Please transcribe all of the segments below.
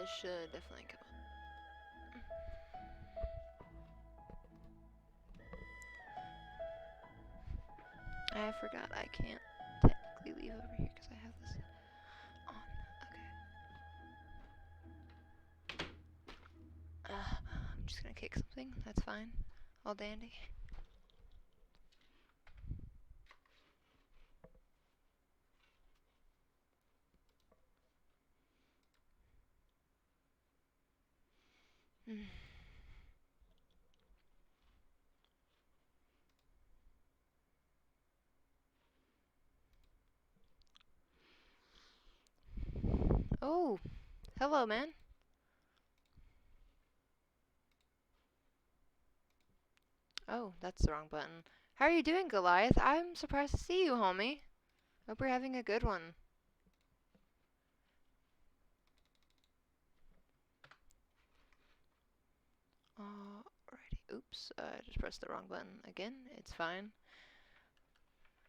This should definitely come up. I forgot I can't technically leave over here because I have this on. Okay. I'm just gonna kick something. That's fine. All dandy. Oh, hello, man. Oh, that's the wrong button. How are you doing, Goliath? I'm surprised to see you, homie. Hope you're having a good one. Alrighty. Oops, I just pressed the wrong button again. It's fine.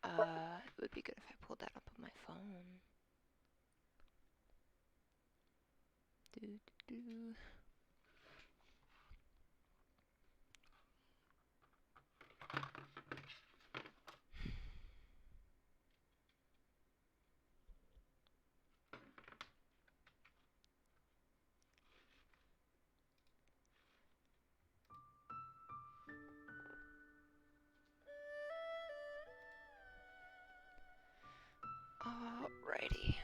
It would be good if I pulled that up on my phone. Do do do. Alrighty.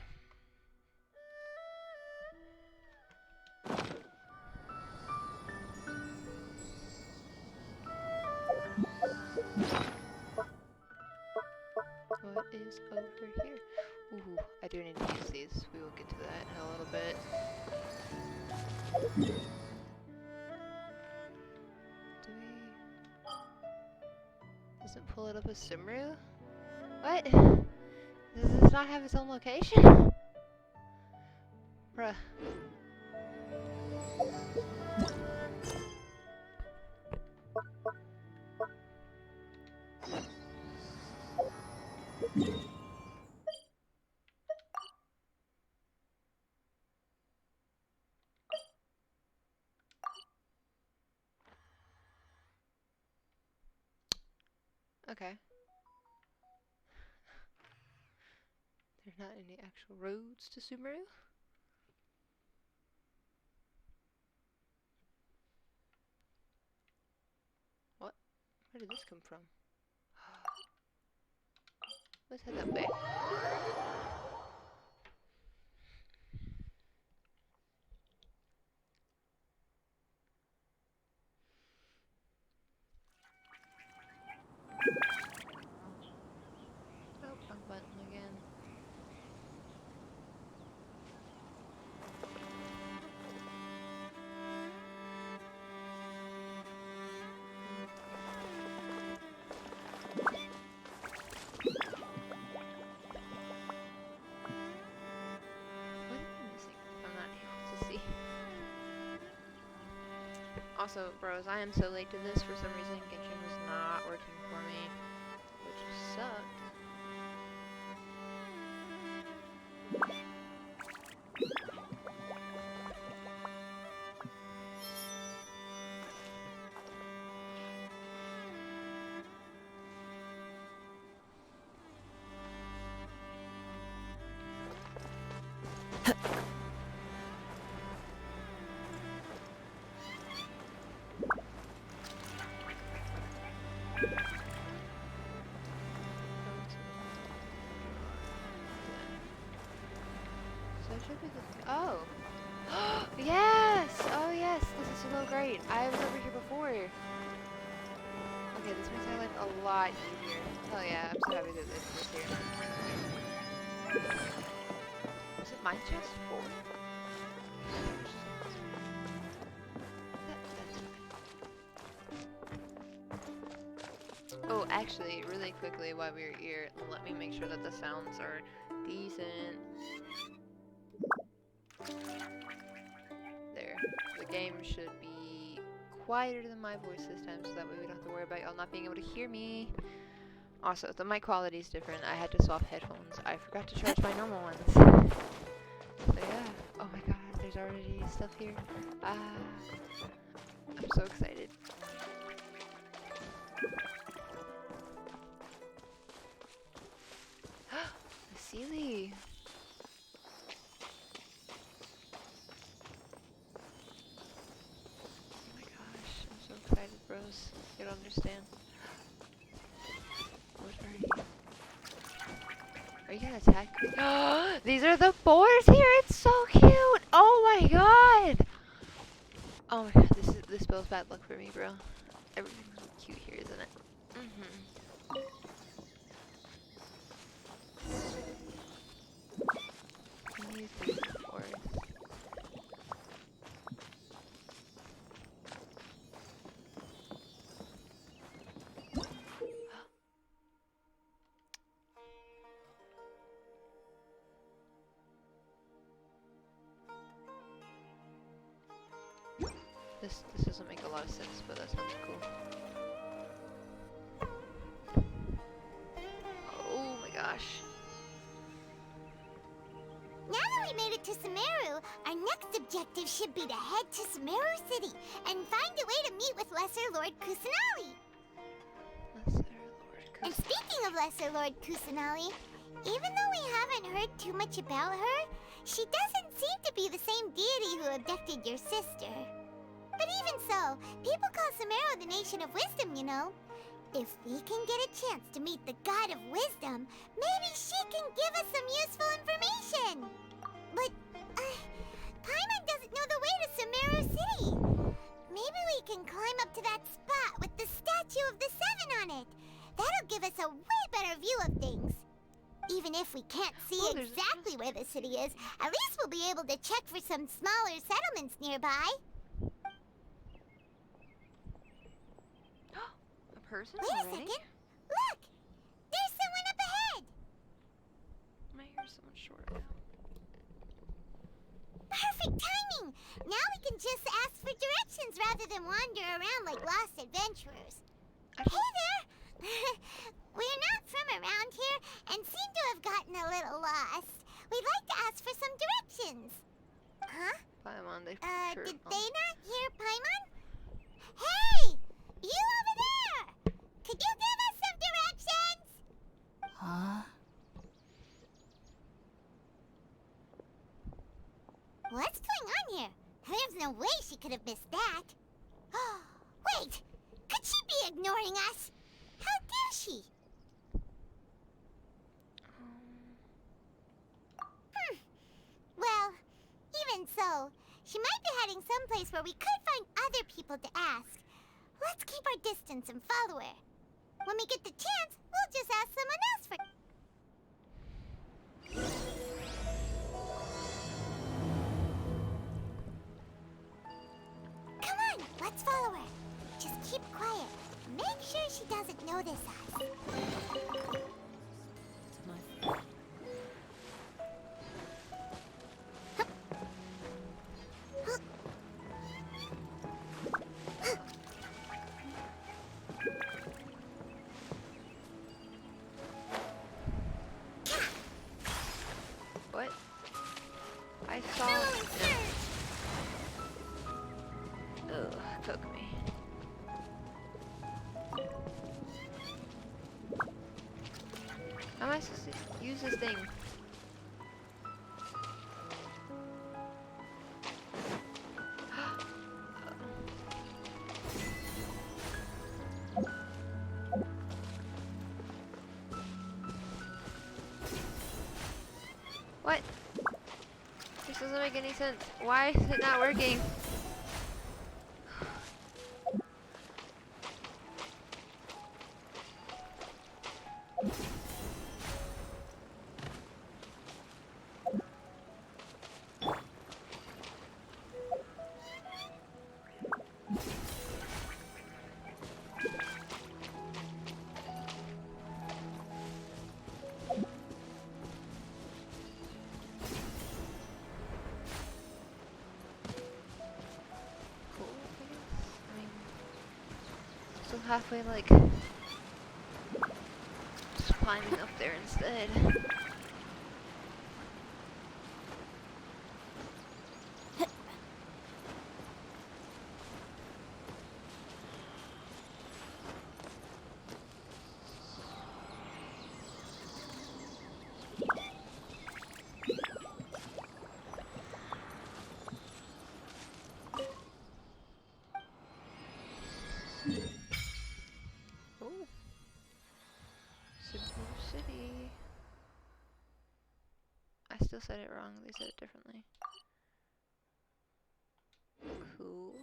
What is over here? Ooh, I do need to use these. We will get to that in a little bit. Do we... Doesn't pull it up as Sumeru? What? Does this not have its own location? Bruh. Okay. There's not any actual roads to Sumeru? What? Where did this come from? Let's head that way. Oh, wrong button again. What am I missing? I'm not able to see. Also, bros, I am so late to this. For some reason, Genshin was not working for me, which sucked. So it should be the... Oh! Yes! Oh yes! This is so great. I was over here before. Okay, this makes my life a lot easier. Hell yeah, I'm so happy that this is here. Is it my chest? 4? Oh, actually, really quickly while we're here, let me make sure that the sounds are decent. There. The game should be quieter than my voice this time, so that way we don't have to worry about y'all not being able to hear me. Also, the mic quality is different. I had to swap headphones. I forgot to charge my normal ones. So yeah. Oh my god, there's already stuff here. I'm so excited. The Sealy. Oh my gosh, I'm so excited, bros. You don't understand. What are you? Are you gonna attack me? These are the boars here. It's so cute. Oh my god. Oh my god, this spells bad luck for me, bro. Everything's cute here, isn't it? These things, of course. This doesn't make a lot of sense, but that sounds cool. Oh my gosh. Now that we made it to Sumeru, our next objective should be to head to Sumeru City and find a way to meet with Lesser Lord Kusanali. Lesser Lord Kusanali. And speaking of Lesser Lord Kusanali, even though we haven't heard too much about her, she doesn't seem to be the same deity who abducted your sister. But even so, people call Sumeru the Nation of Wisdom, you know. If we can get a chance to meet the God of Wisdom, maybe she can give us some useful information. But, Paimon doesn't know the way to Sumeru City. Maybe we can climb up to that spot with the statue of the Seven on it. That'll give us a way better view of things. Even if we can't see exactly where the city is, at least we'll be able to check for some smaller settlements nearby. Person Wait already? a second. Look! There's someone up ahead! My hair's so much shorter now. Perfect timing! Now we can just ask for directions rather than wander around like lost adventurers. Hey there! We're not from around here and seem to have gotten a little lost. We'd like to ask for some directions. Huh? Paimon, they Did they not hear Paimon? Hey! You over there! Could you give us some directions? Huh? What's going on here? There's no way she could have missed that. Wait! Could she be ignoring us? How dare she? Well, even so, she might be heading someplace where we could find other people to ask. Let's keep our distance and follow her. When we get the chance, we'll just ask someone else for... Come on, let's follow her. Just keep quiet. Make sure she doesn't notice us. What? I saw. Ugh, cook me. How am I supposed to use this thing? What? This doesn't make any sense. Why is it not working? Still halfway, like, just climbing up there instead. said it wrong. They said it differently. Cool.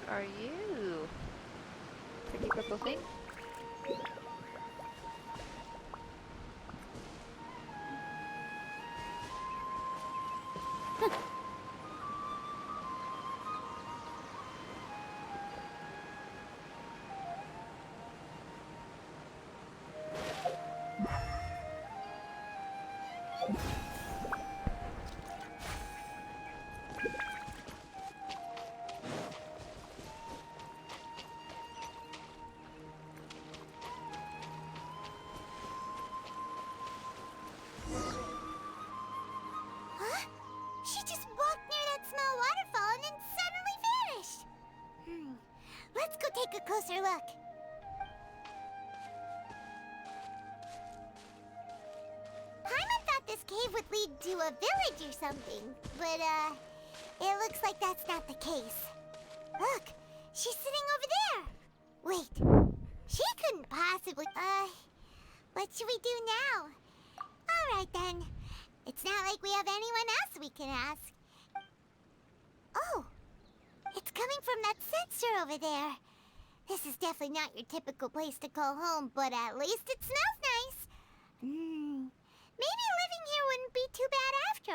What are you? Pretty purple thing? Huh? She just walked near that small waterfall and then suddenly vanished. Let's go take a closer look. Paimon thought this cave would lead to a village or something, but it looks like that's not the case. Look, she's sitting over there. Wait, she couldn't possibly. What should we do now? All right then. It's not like we have anyone else we can ask. Oh, it's coming from that sensor over there. This is definitely not your typical place to call home, but at least it smells nice. Maybe living here wouldn't be too bad after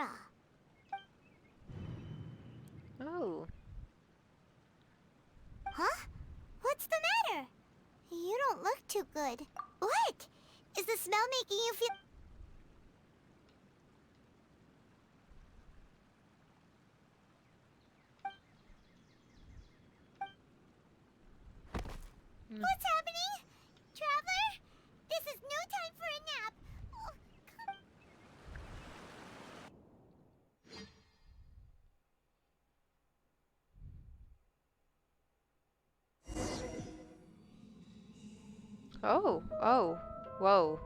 all. Oh. Huh? What's the matter? You don't look too good. What? Is the smell making you feel... What's happening? Traveler? This is no time for a nap. Oh, come... Oh. Oh. Whoa.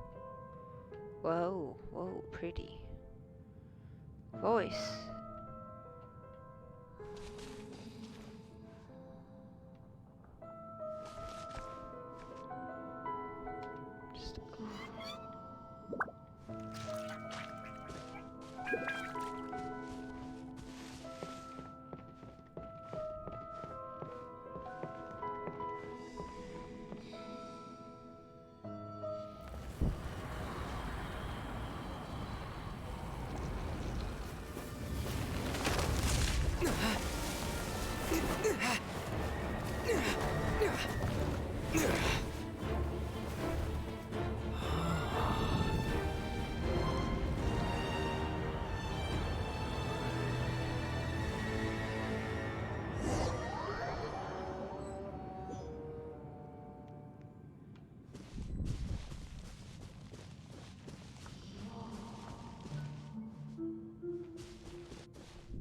Whoa. Whoa. Pretty. Voice.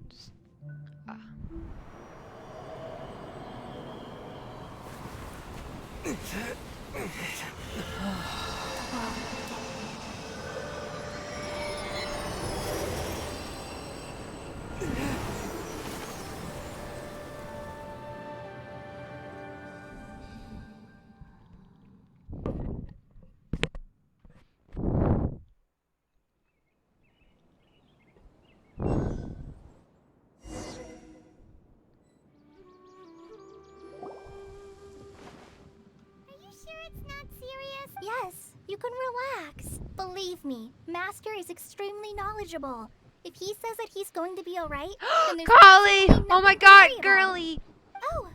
Just, Yes, you can relax. Believe me, Master is extremely knowledgeable. If he says that he's going to be alright, then there's Collie! absolutely Oh my nothing to god, worry about. girly! Oh, are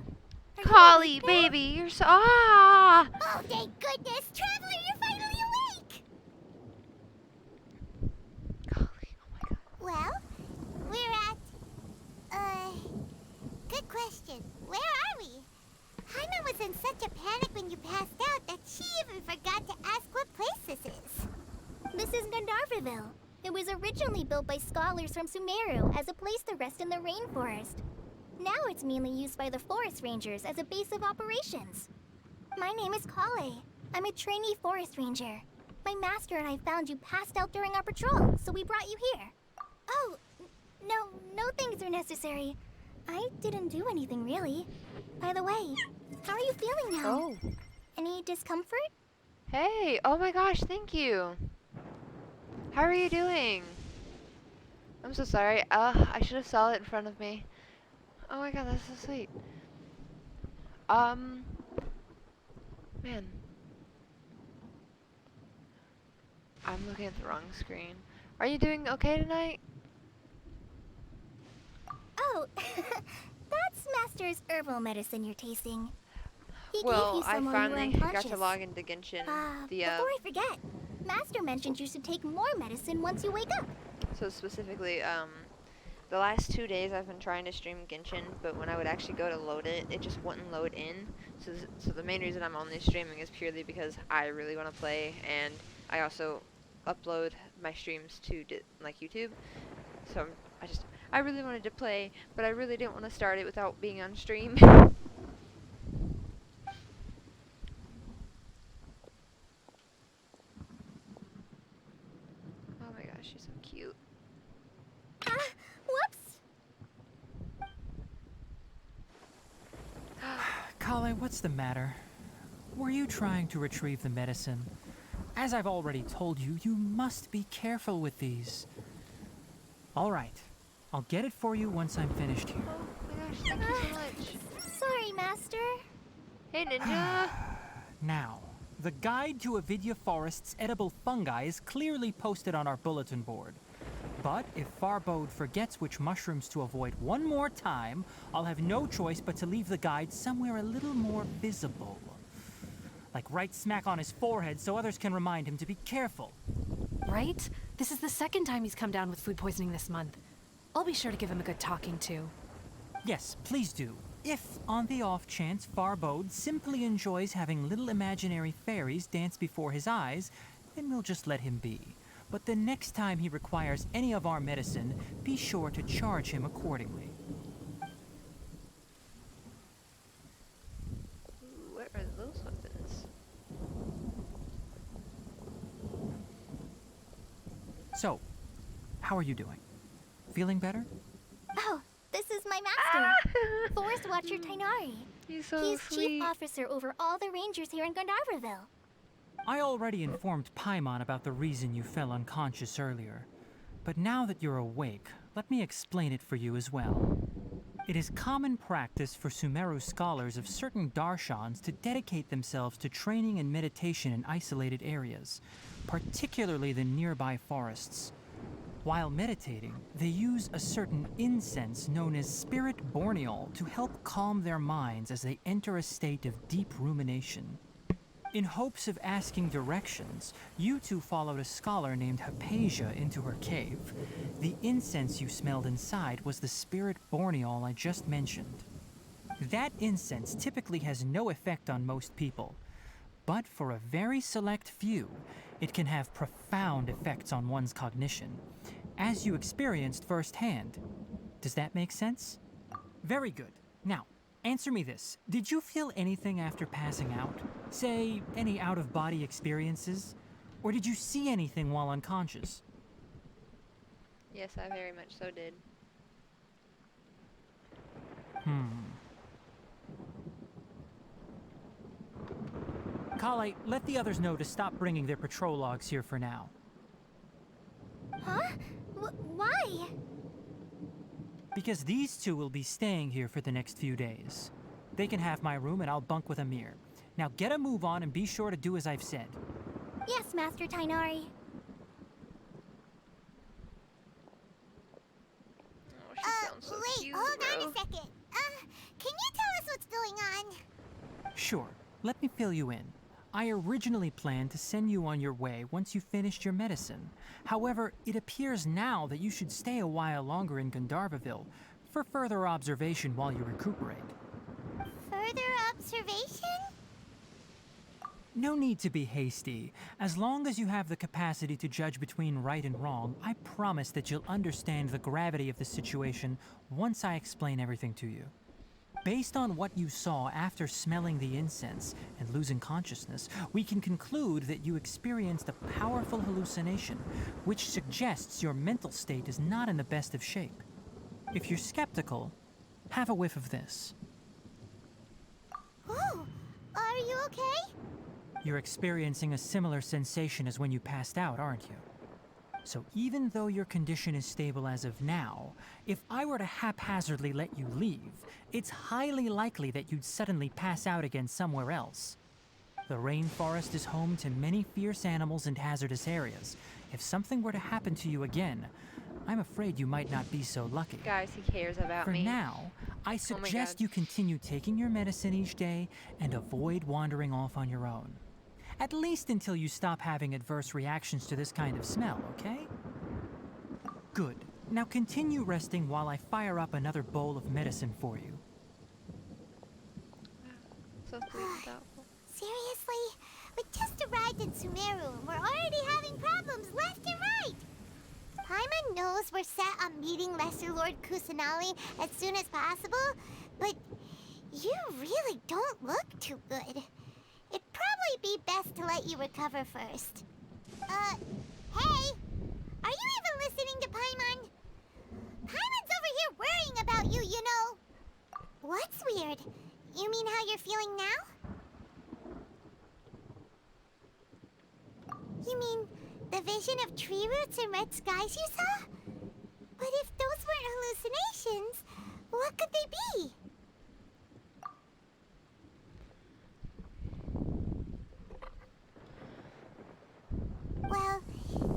you Collie, awake now? baby, you're so. Ah! Oh, thank goodness! Traveler, you're finally awake! Collie, oh my god. Well, we're at... Good question. Where are we? Paimon was in such a panic when you passed out that she even forgot to ask what place this is. This is Gandharville. It was originally built by scholars from Sumeru as a place to rest in the rainforest. Now it's mainly used by the forest rangers as a base of operations. My name is Kale. I'm a trainee forest ranger. My master and I found you passed out during our patrol, so we brought you here. Oh, no things are necessary. I didn't do anything really. By the way, how are you feeling now? Oh. Any discomfort? Hey, oh my gosh, thank you. How are you doing? I'm so sorry. I should have saw it in front of me. Oh my god, that's so sweet. Man. I'm looking at the wrong screen. Are you doing okay tonight? Oh, that's Master's herbal medicine you're tasting. He Well, gave you I some while you were finally got unconscious. to log into Genshin. Before I forget, Master mentioned you should take more medicine once you wake up. So specifically, the last 2 days I've been trying to stream Genshin, but when I would actually go to load it, it just wouldn't load in. So the main reason I'm only streaming is purely because I really want to play, and I also upload my streams to like YouTube. So I really wanted to play, but I really didn't want to start it without being on stream. Oh my gosh, she's so cute. Whoops! Kale, what's the matter? Were you trying to retrieve the medicine? As I've already told you, you must be careful with these. All right, I'll get it for you once I'm finished here. Oh my gosh, thank you so much. Sorry, Master. Hey, Ninja! Now, the guide to Avidya Forest's edible fungi is clearly posted on our bulletin board. But if Farbode forgets which mushrooms to avoid one more time, I'll have no choice but to leave the guide somewhere a little more visible. Like right smack on his forehead so others can remind him to be careful. Right? This is the second time he's come down with food poisoning this month. I'll be sure to give him a good talking to. Yes, please do. If, on the off chance, Farbode simply enjoys having little imaginary fairies dance before his eyes, then we'll just let him be. But the next time he requires any of our medicine, be sure to charge him accordingly. Ooh, what are those weapons? So, how are you doing? Feeling better? Oh, this is my master, Forest Watcher Tainari. He's so He's sweet. chief officer over all the rangers here in Gandharville. I already informed Paimon about the reason you fell unconscious earlier. But now that you're awake, let me explain it for you as well. It is common practice for Sumeru scholars of certain darshans to dedicate themselves to training and meditation in isolated areas, particularly the nearby forests. While meditating, they use a certain incense known as spirit borneol to help calm their minds as they enter a state of deep rumination. In hopes of asking directions, you two followed a scholar named Hypatia into her cave. The incense you smelled inside was the spirit borneol I just mentioned. That incense typically has no effect on most people, but for a very select few, it can have profound effects on one's cognition, as you experienced firsthand. Does that make sense? Very good. Now, answer me this. Did you feel anything after passing out? Say, any out-of-body experiences? Or did you see anything while unconscious? Yes, I very much so did. Kale, let the others know to stop bringing their patrol logs here for now. Huh? Why? Because these two will be staying here for the next few days. They can have my room and I'll bunk with Amir. Now get a move on and be sure to do as I've said. Yes, Master Tainari. Oh, she sounds so Wait, cute, hold bro. on a second. Can you tell us what's going on? Sure, let me fill you in. I originally planned to send you on your way once you finished your medicine. However, it appears now that you should stay a while longer in Gandharville for further observation while you recuperate. Further further observation? No need to be hasty. As long as you have the capacity to judge between right and wrong, I promise that you'll understand the gravity of the situation once I explain everything to you. Based on what you saw after smelling the incense and losing consciousness, we can conclude that you experienced a powerful hallucination, which suggests your mental state is not in the best of shape. If you're skeptical, have a whiff of this. Oh, are you okay? You're experiencing a similar sensation as when you passed out, aren't you? So even though your condition is stable as of now, if I were to haphazardly let you leave, it's highly likely that you'd suddenly pass out again somewhere else. The rainforest is home to many fierce animals and hazardous areas. If something were to happen to you again, I'm afraid you might not be so lucky. Guys, he cares about For me. now, I God. suggest you continue taking your medicine each day and avoid wandering off on your own. At least until you stop having adverse reactions to this kind of smell, okay? Good. Now continue resting while I fire up another bowl of medicine for you. So sweet and thoughtful. Seriously? We just arrived in Sumeru and we're already having problems left and right! Paimon knows we're set on meeting Lesser Lord Kusanali as soon as possible, but you really don't look too good. It'd probably be best to let you recover first. Hey! Are you even listening to Paimon? Paimon's over here worrying about you, you know. What's weird? You mean how you're feeling now? You mean the vision of tree roots and red skies you saw? But if those weren't hallucinations, what could they be? Well,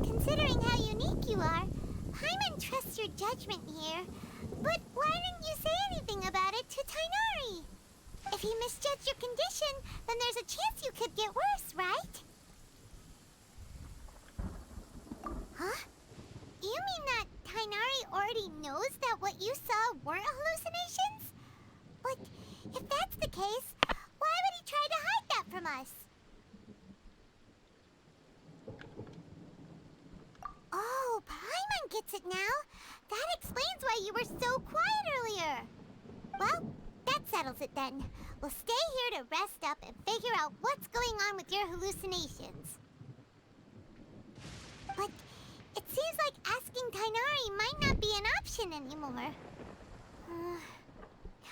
considering how unique you are, Paimon trusts your judgment here. But why didn't you say anything about it to Tainari? If he misjudged your condition, then there's a chance you could get worse, right? Huh? You mean that Tainari already knows that what you saw weren't hallucinations? But if that's the case, why would he try to hide that from us? Oh, Paimon gets it now. That explains why you were so quiet earlier. Well, that settles it then. We'll stay here to rest up and figure out what's going on with your hallucinations. But it seems like asking Tainari might not be an option anymore.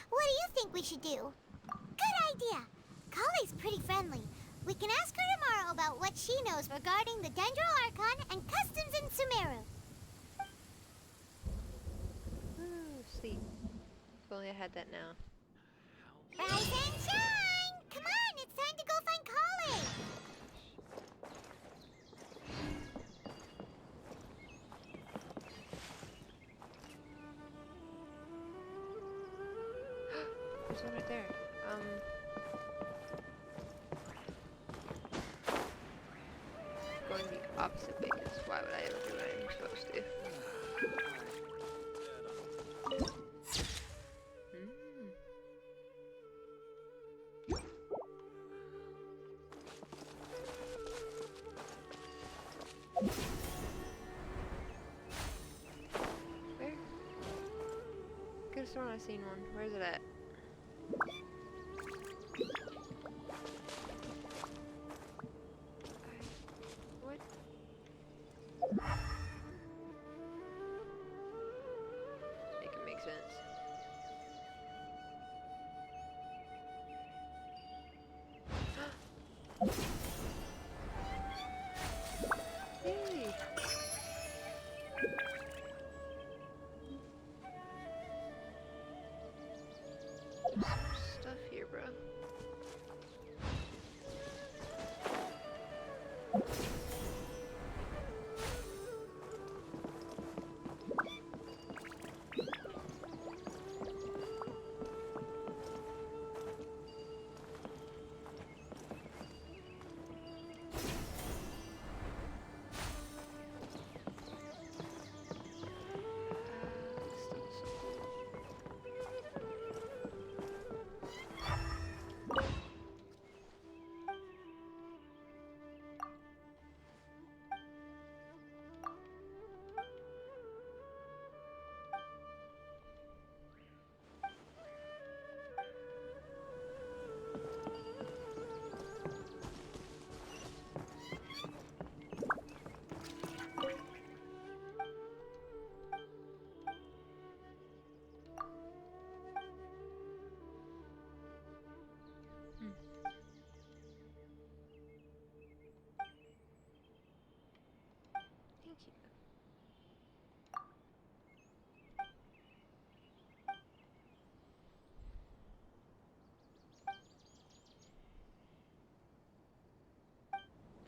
What do you think we should do? Good idea. Kale's pretty friendly. We can ask her tomorrow about what she knows regarding the Dendro Archon and customs in Sumeru. Ooh, sleep. If only I had that now. Rise and shine! Come on, it's time to go find Kale! There's one right there. Going the opposite way, because why would I ever do what I'm supposed to? Where? Could've sworn I've seen one. Where's it at? What? Make it make sense. Yay! Some stuff here, bro. Still so cool.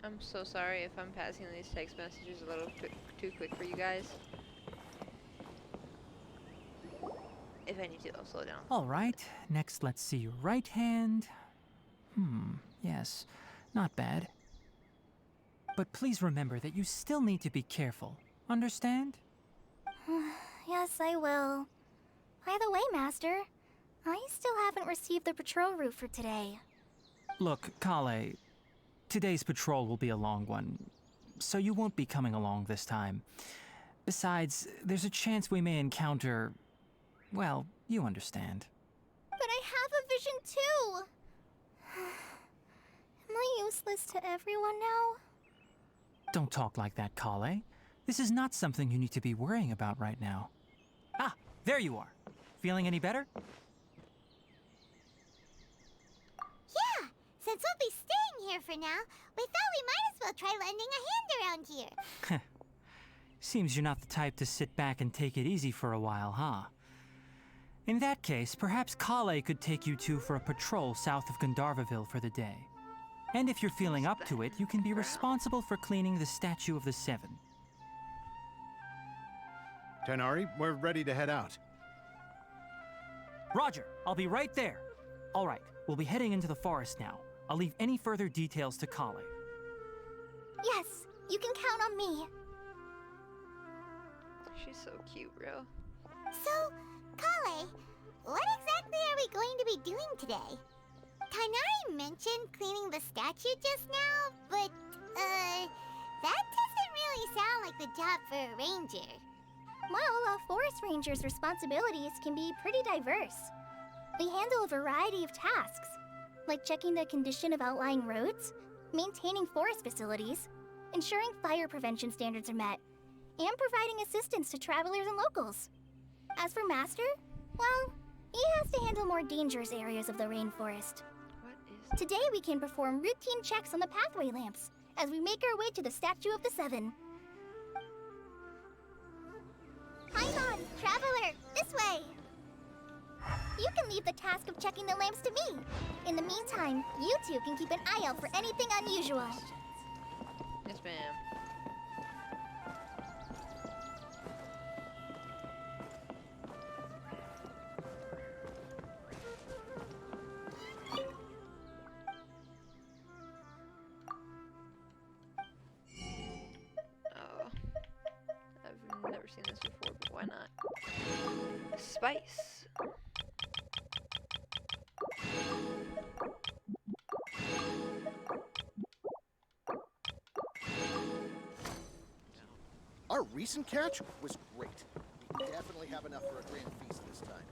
I'm so sorry if I'm passing these text messages a little too quick for you guys. If I need to, I'll slow down. All right, next let's see your right hand. Yes, not bad. But please remember that you still need to be careful. Understand? Yes, I will. By the way, Master, I still haven't received the patrol route for today. Look, Kale, today's patrol will be a long one, so you won't be coming along this time. Besides, there's a chance we may encounter... well, you understand. But I have a vision too! Am I useless to everyone now? Don't talk like that, Kale. This is not something you need to be worrying about right now. Ah, there you are. Feeling any better? Yeah! Since we'll be staying here for now, we thought we might as well try lending a hand around here. Seems you're not the type to sit back and take it easy for a while, huh? In that case, perhaps Kale could take you two for a patrol south of Gandharvaville for the day. And if you're feeling up to it, you can be responsible for cleaning the Statue of the Seven. Tighnari, we're ready to head out. Roger, I'll be right there. All right, we'll be heading into the forest now. I'll leave any further details to Kale. Yes, you can count on me. She's so cute, bro. So, Kale, what exactly are we going to be doing today? Tighnari mentioned cleaning the statue just now, but, that doesn't really sound like the job for a ranger. Well, a forest ranger's responsibilities can be pretty diverse. They handle a variety of tasks, like checking the condition of outlying roads, maintaining forest facilities, ensuring fire prevention standards are met, and providing assistance to travelers and locals. As for Master, well, he has to handle more dangerous areas of the rainforest. What is... Today we can perform routine checks on the pathway lamps as we make our way to the Statue of the Seven. Paimon, Traveler, this way! You can leave the task of checking the lamps to me. In the meantime, you two can keep an eye out for anything unusual. Yes, ma'am. Oh. I've never seen this before, but why not? Spice. Our recent catch was great. We definitely have enough for a grand feast this time.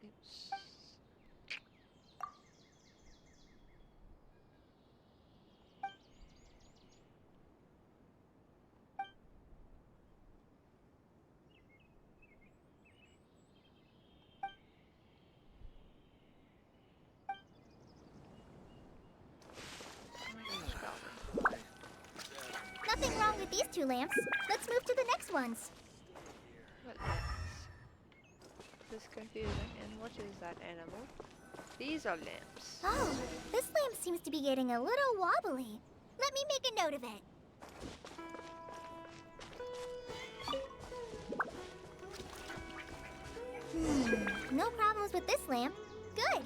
Oops. Nothing wrong with these two lamps. Let's move to the next ones. What lamps? This is confusing. And what is that animal? These are lamps. Oh, this lamp seems to be getting a little wobbly. Let me make a note of it. No problems with this lamp. Good.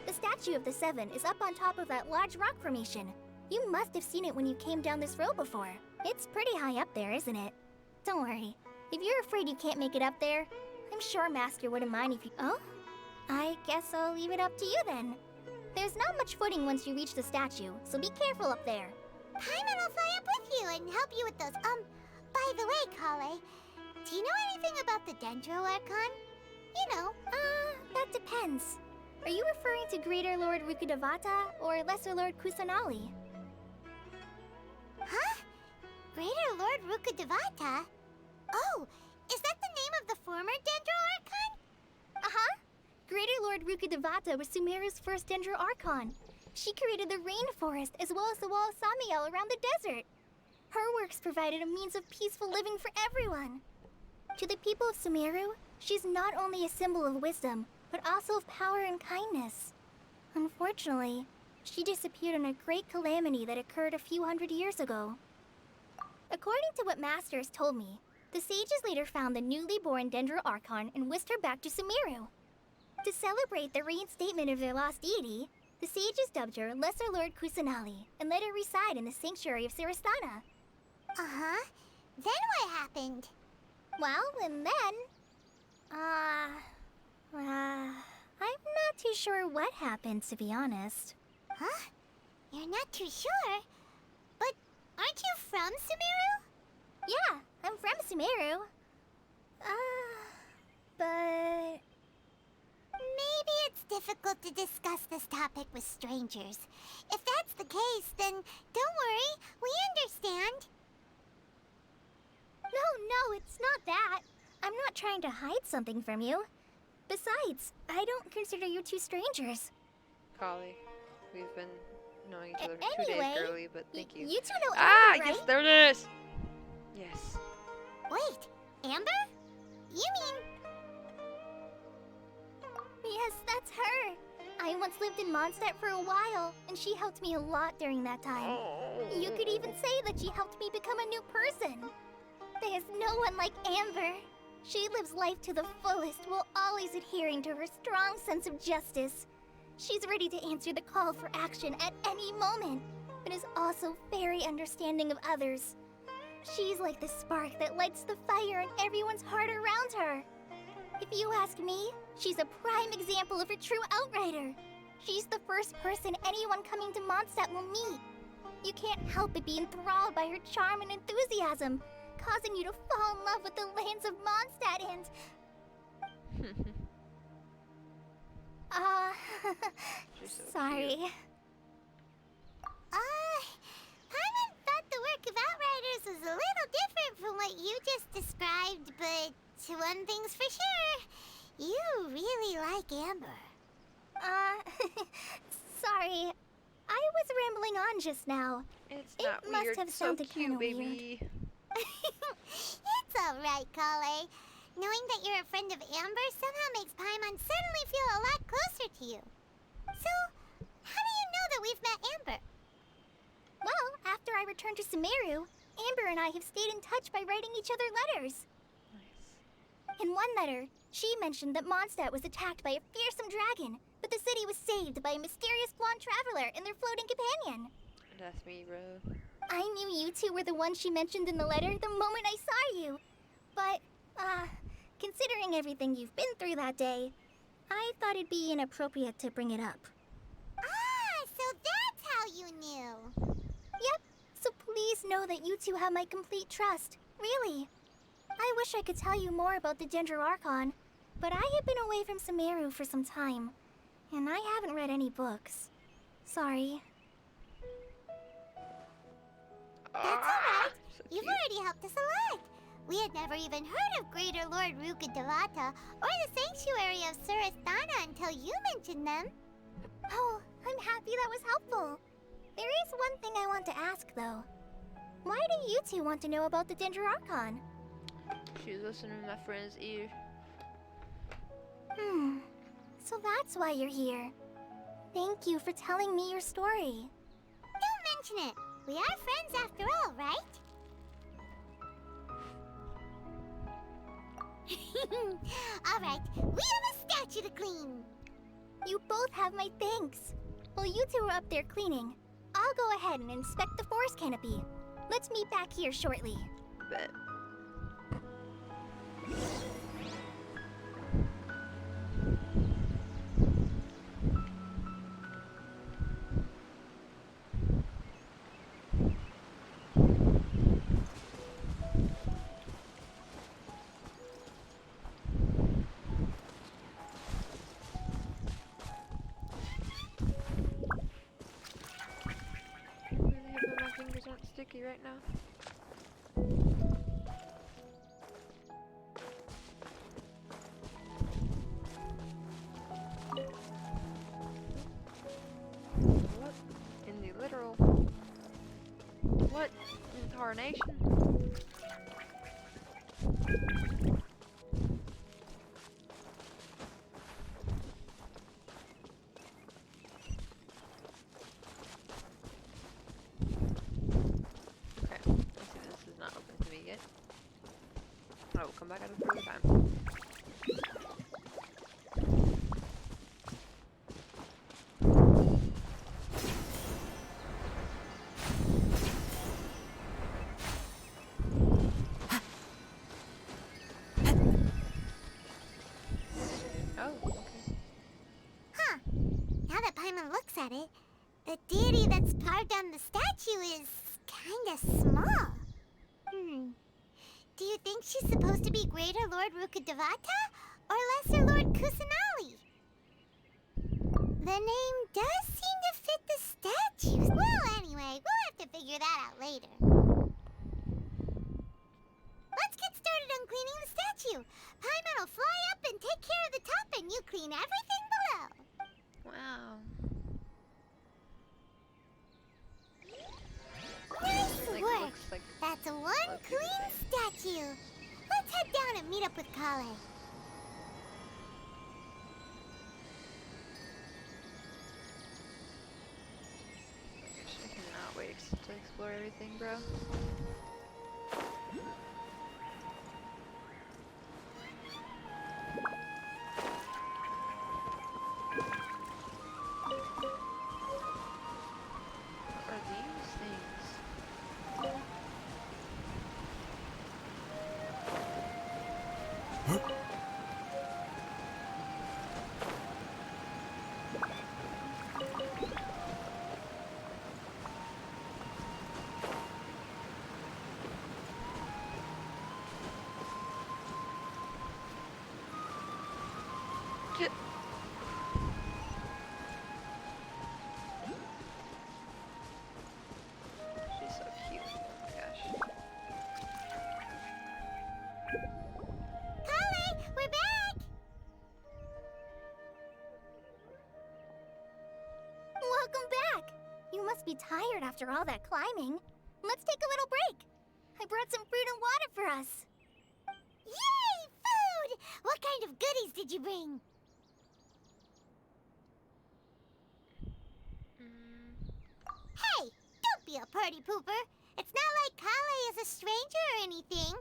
The Statue of the Seven is up on top of that large rock formation. You must have seen it when you came down this road before. It's pretty high up there, isn't it? Don't worry. If you're afraid you can't make it up there, I'm sure Master wouldn't mind if you... Oh? I guess I'll leave it up to you then. There's not much footing once you reach the statue, so be careful up there. Paimon will fly up with you and help you with those, by the way, Kale, Do you know anything about the Dendro Archon? You know, That depends. Are you referring to Greater Lord Rukkhadevata or Lesser Lord Kusanali? huh? Greater Lord Rukkhadevata? Oh, is that the name of the former Dendro Archon? Uh-huh. Greater Lord Rukkhadevata was Sumeru's first Dendro Archon. She created the rainforest as well as the wall of Samiel around the desert. Her works provided a means of peaceful living for everyone. To the people of Sumeru, she's not only a symbol of wisdom, but also of power and kindness. Unfortunately, she disappeared in a great calamity that occurred a few hundred years ago. According to what Masters told me, the sages later found the newly born Dendro Archon and whisked her back to Sumeru. To celebrate the reinstatement of their lost deity, the sages dubbed her Lesser Lord Kusanali and let her reside in the sanctuary of Siristana. Uh-huh. Then what happened? Well, and then... I'm not too sure what happened, to be honest. Huh? You're not too sure? But aren't you from Sumeru? Yeah, I'm from Sumeru. But... Maybe it's difficult to discuss this topic with strangers. If that's the case, then don't worry, we understand. No, it's not that. I'm not trying to hide something from you. Besides, I don't consider you two strangers. Kali, we've been knowing each other for 2 Anyway, days, girly, but thank you. You two know Ah, Amber, yes, right? there it is! Yes. Wait, Amber? You mean... Yes, that's her. I once lived in Mondstadt for a while, and she helped me a lot during that time. You could even say that she helped me become a new person. There's no one like Amber. She lives life to the fullest while always adhering to her strong sense of justice. She's ready to answer the call for action at any moment, but is also very understanding of others. She's like the spark that lights the fire in everyone's heart around her. If you ask me, she's a prime example of a true outrider. She's the first person anyone coming to Mondstadt will meet. You can't help but be enthralled by her charm and enthusiasm, causing you to fall in love with the lands of Mondstadt and... She's so sorry. cute. Paimon thought the work of Outriders was a little different from what you just described, but one thing's for sure, you really like Amber. Sorry. I was rambling on just now. It's It not must weird. have So sounded cute, kinda baby. It's alright, Kale. Knowing that you're a friend of Amber somehow makes Paimon suddenly feel a lot closer to you. So, how do you know that we've met Amber? Well, after I returned to Sumeru, Amber and I have stayed in touch by writing each other letters. Nice. In one letter, she mentioned that Mondstadt was attacked by a fearsome dragon, but the city was saved by a mysterious blonde traveler and their floating companion. That's me, bro. I knew you two were the ones she mentioned in the letter the moment I saw you. But, considering everything you've been through that day, I thought it'd be inappropriate to bring it up. Ah, so that's how you knew. Yep, so please know that you two have my complete trust. Really. I wish I could tell you more about the Dendro Archon, but I have been away from Sumeru for some time, and I haven't read any books. Sorry. That's alright. So You've cute. already helped us a lot. We had never even heard of Greater Lord Rukkhadevata or the Sanctuary of Surasthana until you mentioned them. Oh, I'm happy that was helpful. There is one thing I want to ask, though. Why do you two want to know about the Dendro Archon? She's listening to my friend's ear. So that's why you're here. Thank you for telling me your story. Don't mention it. We are friends after all, right? Alright, we have a statue to clean. You both have my thanks. While you two are up there cleaning, I'll go ahead and inspect the forest canopy. Let's meet back here shortly. Bet. sticky right now. What in the literal? What incarnation? Okay, let's see, this is not open to me yet. I will come back at a further time. Oh, okay. Huh. Now that Paimon looks at it, the deity that's carved on the statue is kinda small. Do you think she's supposed to be Greater Lord Rukkhadevata or Lesser Lord Kusanali? The name does seem to fit the statue. Well, anyway, we'll have to figure that out later. Let's get started on cleaning the statue. Paimon will fly up and take care of the top, and you clean everything below. Wow. Nice Like, work. looks like That's one low-key the clean same. statue. Let's head down and meet up with Kale. Gosh, I cannot wait to explore everything, bro. What are these things? Get. She's so cute. Oh my gosh. Kale, we're back. Welcome back! You must be tired after all that climbing. Let's take a little break. I brought some fruit and water for us. Yay, food! What kind of goodies did you bring? Hey, don't be a party pooper. It's not like Kale is a stranger or anything.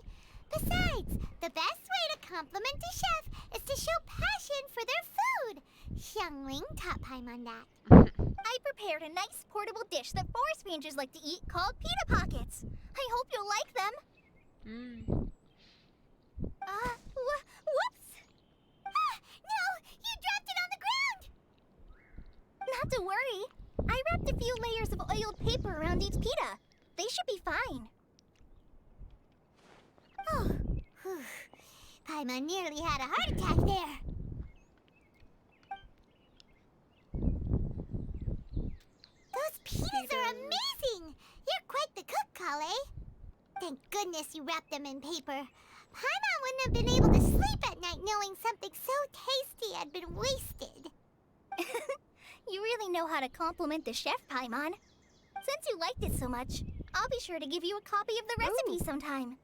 Besides, the best way to compliment a chef is to show passion for their food. Xiangling taught Paimon that. I prepared a nice portable dish that forest rangers like to eat called pita pockets. I hope you'll like them. Whoops! Ah, no! You dropped it on the ground! Not to worry. I wrapped a few layers of oiled paper around each pita. They should be fine. Oh, whew. Paimon nearly had a heart attack there. Those pitas are amazing! You're quite the cook, Kale. Thank goodness you wrapped them in paper. Paimon wouldn't have been able to sleep at night knowing something so tasty had been wasted. You really know how to compliment the chef, Paimon. Since you liked it so much, I'll be sure to give you a copy of the recipe sometime.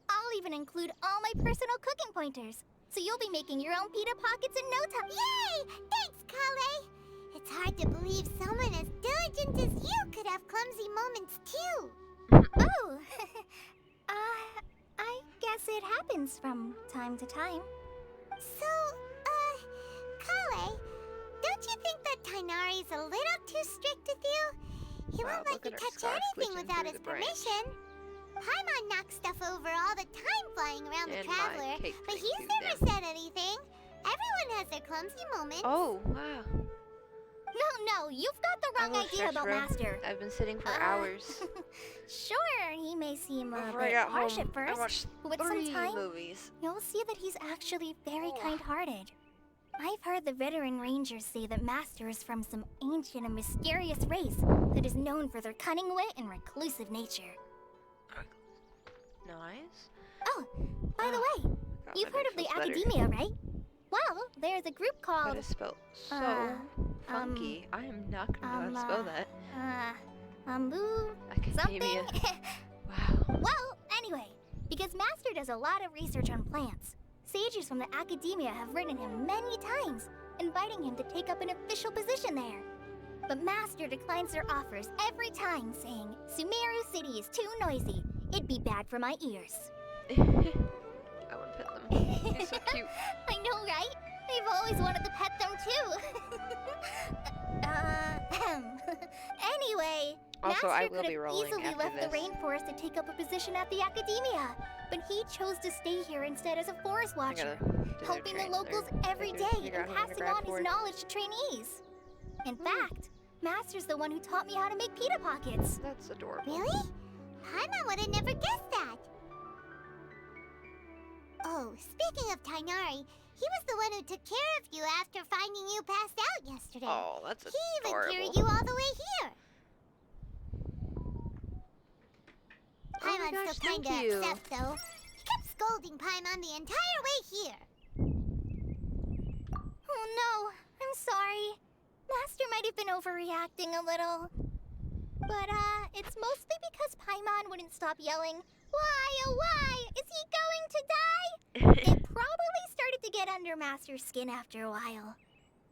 I'll even include all my personal cooking pointers, so you'll be making your own pita pockets in no time. Yay! Thanks, Kale. It's hard to believe someone as diligent as you could have clumsy moments too. Oh, I guess it happens from time to time. So, Kale, don't you think that Tainari's a little too strict with you? He Wow, won't let look you at her touch scarf anything glitching without through his the branch. permission. Paimon knocks stuff over all the time flying around the And my Traveler, cake but thing he's too, never damn. said anything. Everyone has their clumsy moments. Oh, wow. No, you've got the I wrong will idea stretch, about bro. Master. I've been sitting for hours. Sure, he may seem a Before I bit got harsh home, at first, I watched but with 3 some time, movies. you'll see that he's actually very kind-hearted. I've heard the veteran rangers say that Master is from some ancient and mysterious race that is known for their cunning wit and reclusive nature. Nice. Oh, by the way, God, you've my heard neck of the feels better. Academia, right? Well, there's a group But called it's spelled so funky. I am not gonna know how to spell that. Boo Academia. something. Wow. Well, anyway, because Master does a lot of research on plants, sages from the Academia have written him many times, inviting him to take up an official position there. But Master declines their offers every time, saying, Sumeru City is too noisy. It'd be bad for my ears. I want to pet them. He's so cute. I know, right? I've always wanted to pet them too. Anyway, Also, Master I could will be have rolling easily after left the this. rainforest to take up a position at the Academia, but he chose to stay here instead as a forest I watcher, gotta do their helping the train- locals their- every their- day figure out and who I'm gonna passing grab on his for. knowledge to trainees. In fact, Master's the one who taught me how to make pita pockets. That's adorable. Really? Paimon would have never guessed that. Oh, speaking of Tainari, he was the one who took care of you after finding you passed out yesterday. Oh, that's He even adorable. carried you all the way here. Oh my Paimon's gosh, still thank kinda you. upset, though. He kept scolding Paimon the entire way here. Oh no, I'm sorry. Master might have been overreacting a little. But, it's mostly because Paimon wouldn't stop yelling, Why, oh why, is he going to die? It probably started to get under Master's skin after a while.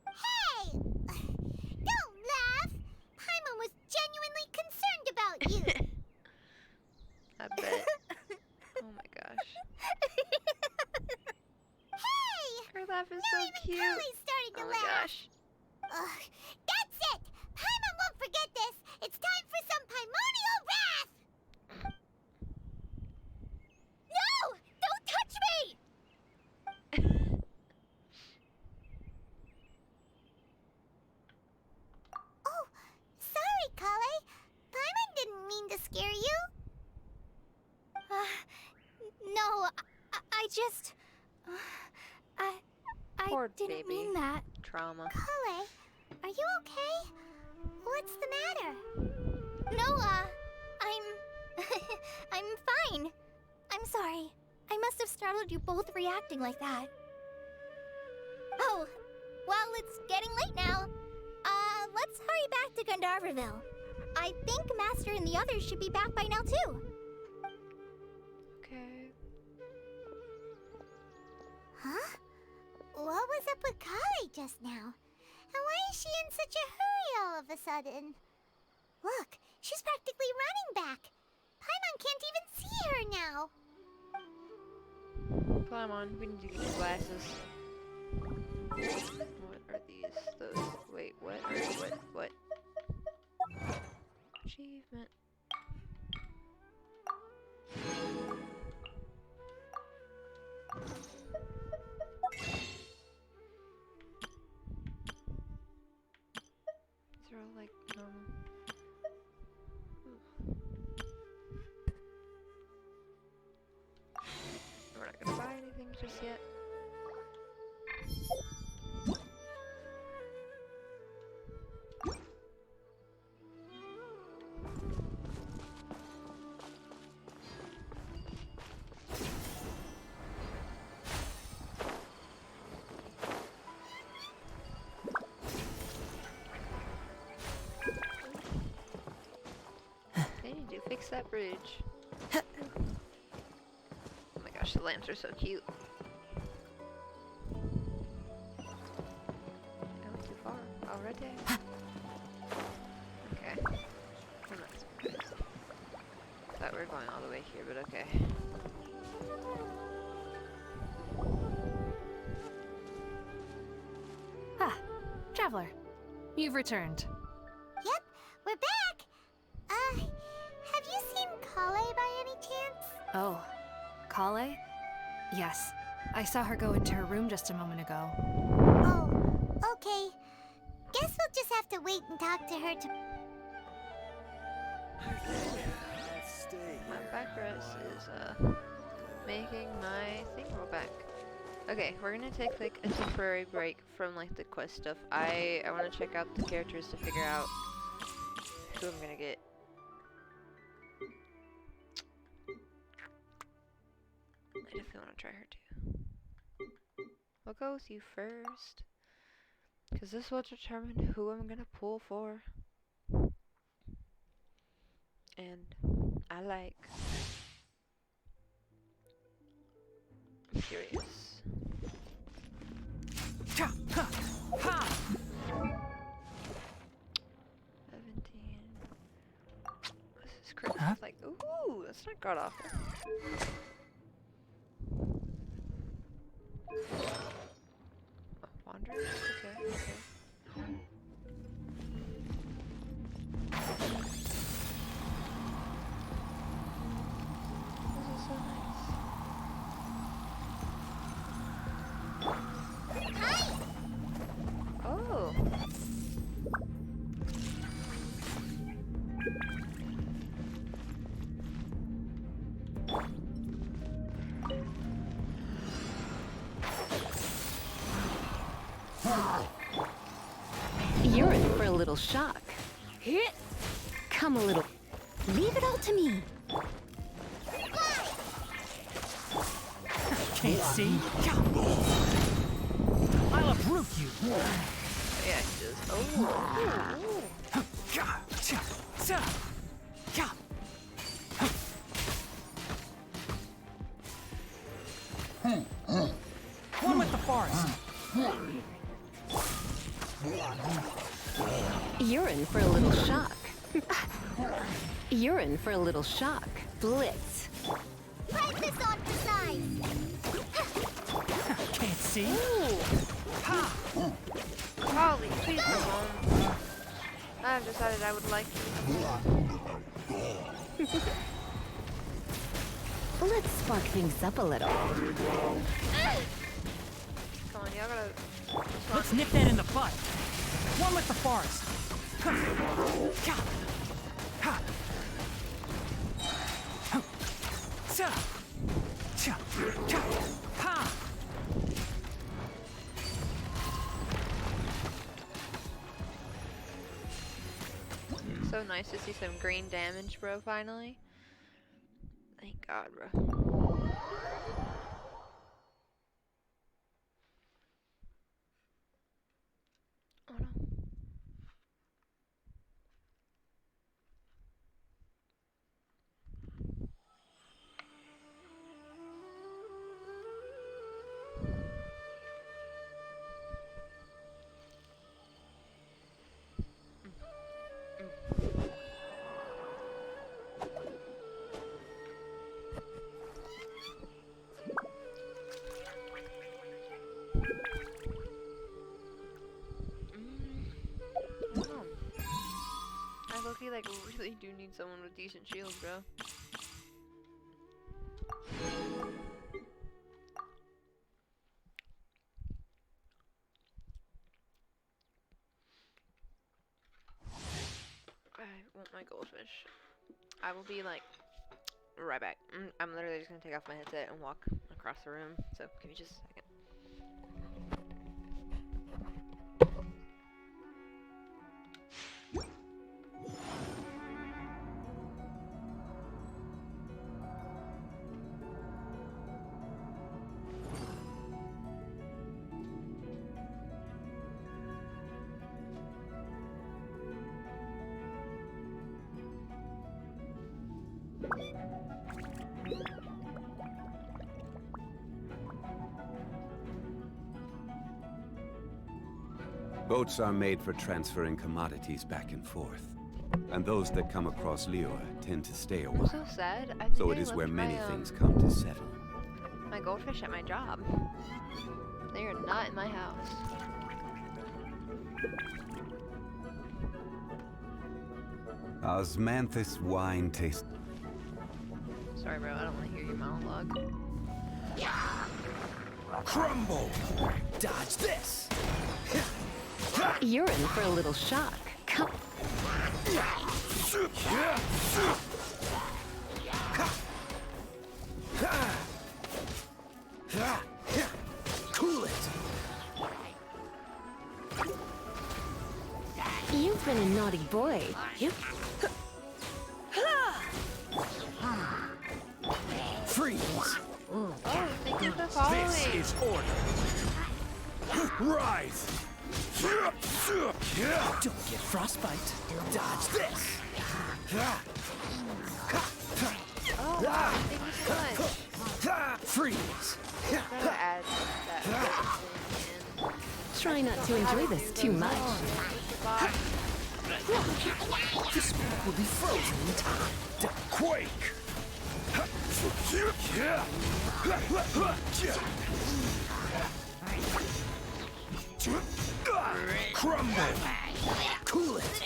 Hey! Don't laugh! Paimon was genuinely concerned about you. I bet. Oh my gosh. Hey! Her laugh is Now so even cute. Kali's starting to Oh my laugh. gosh. Ugh, that's it! Paimon won't forget this! It's time for some Paimonial wrath! No! Don't touch me! Oh, sorry, Kale. Paimon didn't mean to scare you. No, I just... I Poor didn't baby. mean that. Trauma. Kale, are you okay? What's the matter? No, I'm fine. I'm sorry. I must have startled you both reacting like that. Oh, well, it's getting late now. Let's hurry back to Gandharville. I think Master and the others should be back by now, too. Okay. Huh? What was up with Kale just now? And why is she in such a hurry all of a sudden? Look, she's practically running back. Paimon can't even see her now. Climb on. We need to get your glasses. What are these? Those. Wait, what? What? Achievement. These are all like normal. We're not gonna buy anything just yet. They need to fix that bridge. Oh my gosh, the lamps are so cute. I went too far already. Okay. I'm not surprised. Thought we were going all the way here, but okay. Ah, Traveler. You've returned. Yep, we're back. Have you seen Kale by any chance? Oh, Kale? Yes. I saw her go into her room just a moment ago. Oh, okay. Guess we'll just have to wait and talk to her to... My backrest is making my thing roll back. Okay, we're gonna take like a temporary break from like the quest stuff. I want to check out the characters to figure out who I'm gonna get. definitely want to try her too. What goes you first? Because this will determine who I'm gonna pull for. And I like. I'm curious. Ha! Ha! Ha! 17. This is crazy. Huh? Like, ooh, that's not god awful. Wanderers? Okay, okay. This is so nice. Oh. You're in for a little shock. Hit! Come a little. Leave it all to me. Can't see? I'll uproot you! Yeah, he does. Oh. One with the forest! You're in for a little shock. You're in for a little shock. Blitz. Practice on for size. Can't see? Ha! Holly, please come home. I've decided I would like you. Let's spark things up a little. Come on, y'all gotta. Let's nip that in the butt! One with the forest! Ha! So nice to see some green damage, bro, finally. Thank God, bro. Oh no. I low-key, like, really do need someone with decent shields, bro. I want my goldfish. I will be, like, right back. I'm literally just gonna take off my headset and walk across the room, so give me just a second. Boats are made for transferring commodities back and forth. And those that come across Lior tend to stay a I'm while. so sad. I think So I it is where left many my, things come to settle. my goldfish at my job. They are not in my house. Osmanthus wine tastes. Sorry, bro. I don't want to hear your monologue. Crumble! Dodge this! You're in for a little shock. Come. Cool it! You've been a naughty boy. You. Freeze! Oh, is order. Rise. Don't get frostbite. Dodge this. Oh, thank you so much. Freeze. Gotta add that in. Try not to enjoy this too much. This map will be frozen in time. Quake. Crumble. Cool it.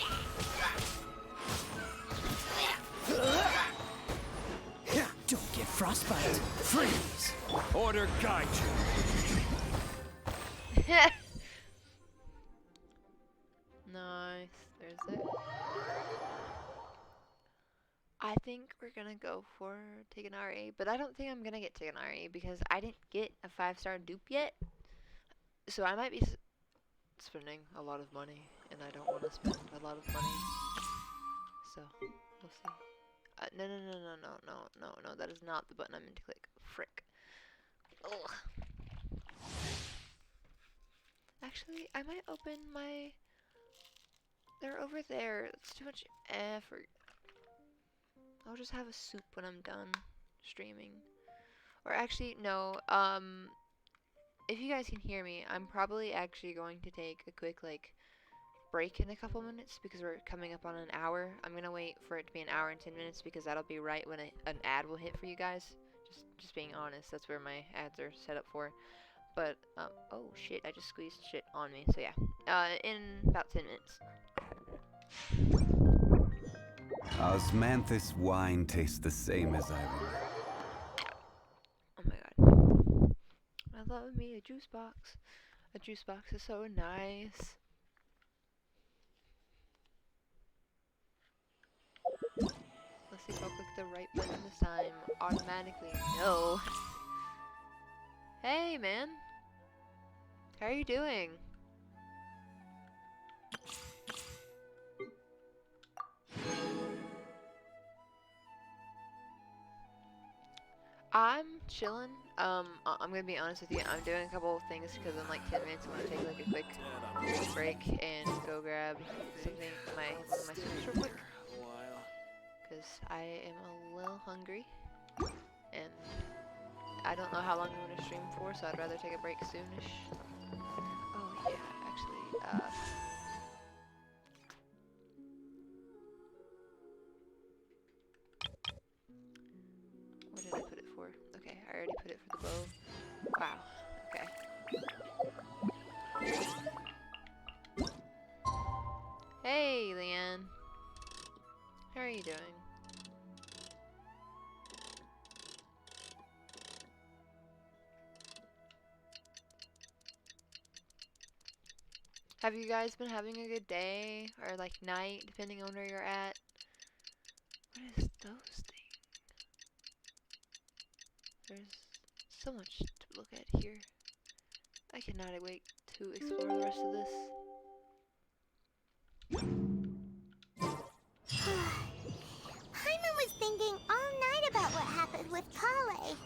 Don't get frostbite. Freeze. Order guide you. Nice. There's it. I think we're gonna go for take an RA, but I don't think I'm gonna get take an RA because I didn't get a 5-star dupe yet. So I might be spending a lot of money, and I don't want to spend a lot of money. So we'll see. No, no, no, no, no, no, no, no. That is not the button I meant to click. Frick. Ugh. Actually, I might open my. They're over there. It's too much effort. I'll just have a soup when I'm done streaming. Or actually, no. If you guys can hear me, I'm probably actually going to take a quick break in a couple minutes because we're coming up on an hour. I'm gonna wait for it to be an hour and 10 minutes because that'll be right when an ad will hit for you guys. Just being honest, that's where my ads are set up for. But oh shit, I just squeezed shit on me. So yeah, in about 10 minutes. Osmanthus wine tastes the same as I remember. Oh my god. I love me a juice box. A juice box is so nice. Let's see if I'll click the right button this time. Automatically. No. Hey, man. How are you doing? I'm chilling. I'm gonna be honest with you. I'm doing a couple of things because in 10 minutes I'm gonna take a quick break and go grab something one of my snacks real quick. Because I am a little hungry and I don't know how long I'm gonna stream for, so I'd rather take a break soonish. Oh yeah, actually, what did I put it for? Okay, I already put it for the bow. Wow, okay. Hey, Leanne. How are you doing? Have you guys been having a good day or night, depending on where you're at? What is those things? There's so much to look at here. I cannot wait to explore the rest of this. Paimon was thinking all night about what happened with Kale,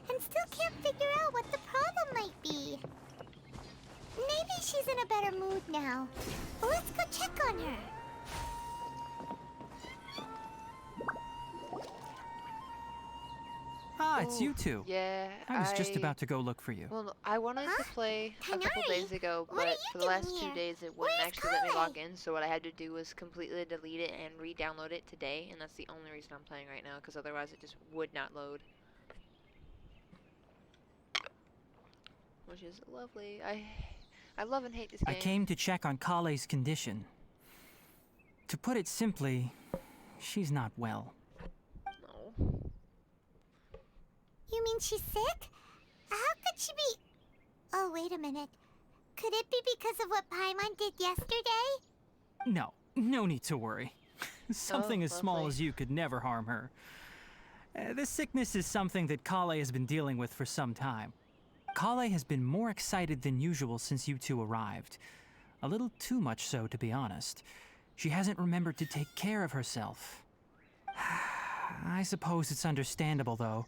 and still can't figure out what the problem might be. Maybe she's in a better mood now. But let's go check on her. Ah, it's you two. Yeah, I was just about to go look for you. Well, I wanted to play a couple Tanari, days ago, what are but you for the last doing 2 here? days it wouldn't Where's actually let me Kale? log in, so what I had to do was completely delete it and re-download it today, and that's the only reason I'm playing right now, because otherwise it just would not load. Which is lovely. I love and hate this game. I came to check on Kale's condition. To put it simply, she's not well. No. You mean she's sick? How could she be... Oh, wait a minute. Could it be because of what Paimon did yesterday? No need to worry. Something as small lovely. as you could never harm her. This sickness is something that Kale has been dealing with for some time. Kale has been more excited than usual since you two arrived. A little too much so, to be honest. She hasn't remembered to take care of herself. I suppose it's understandable, though.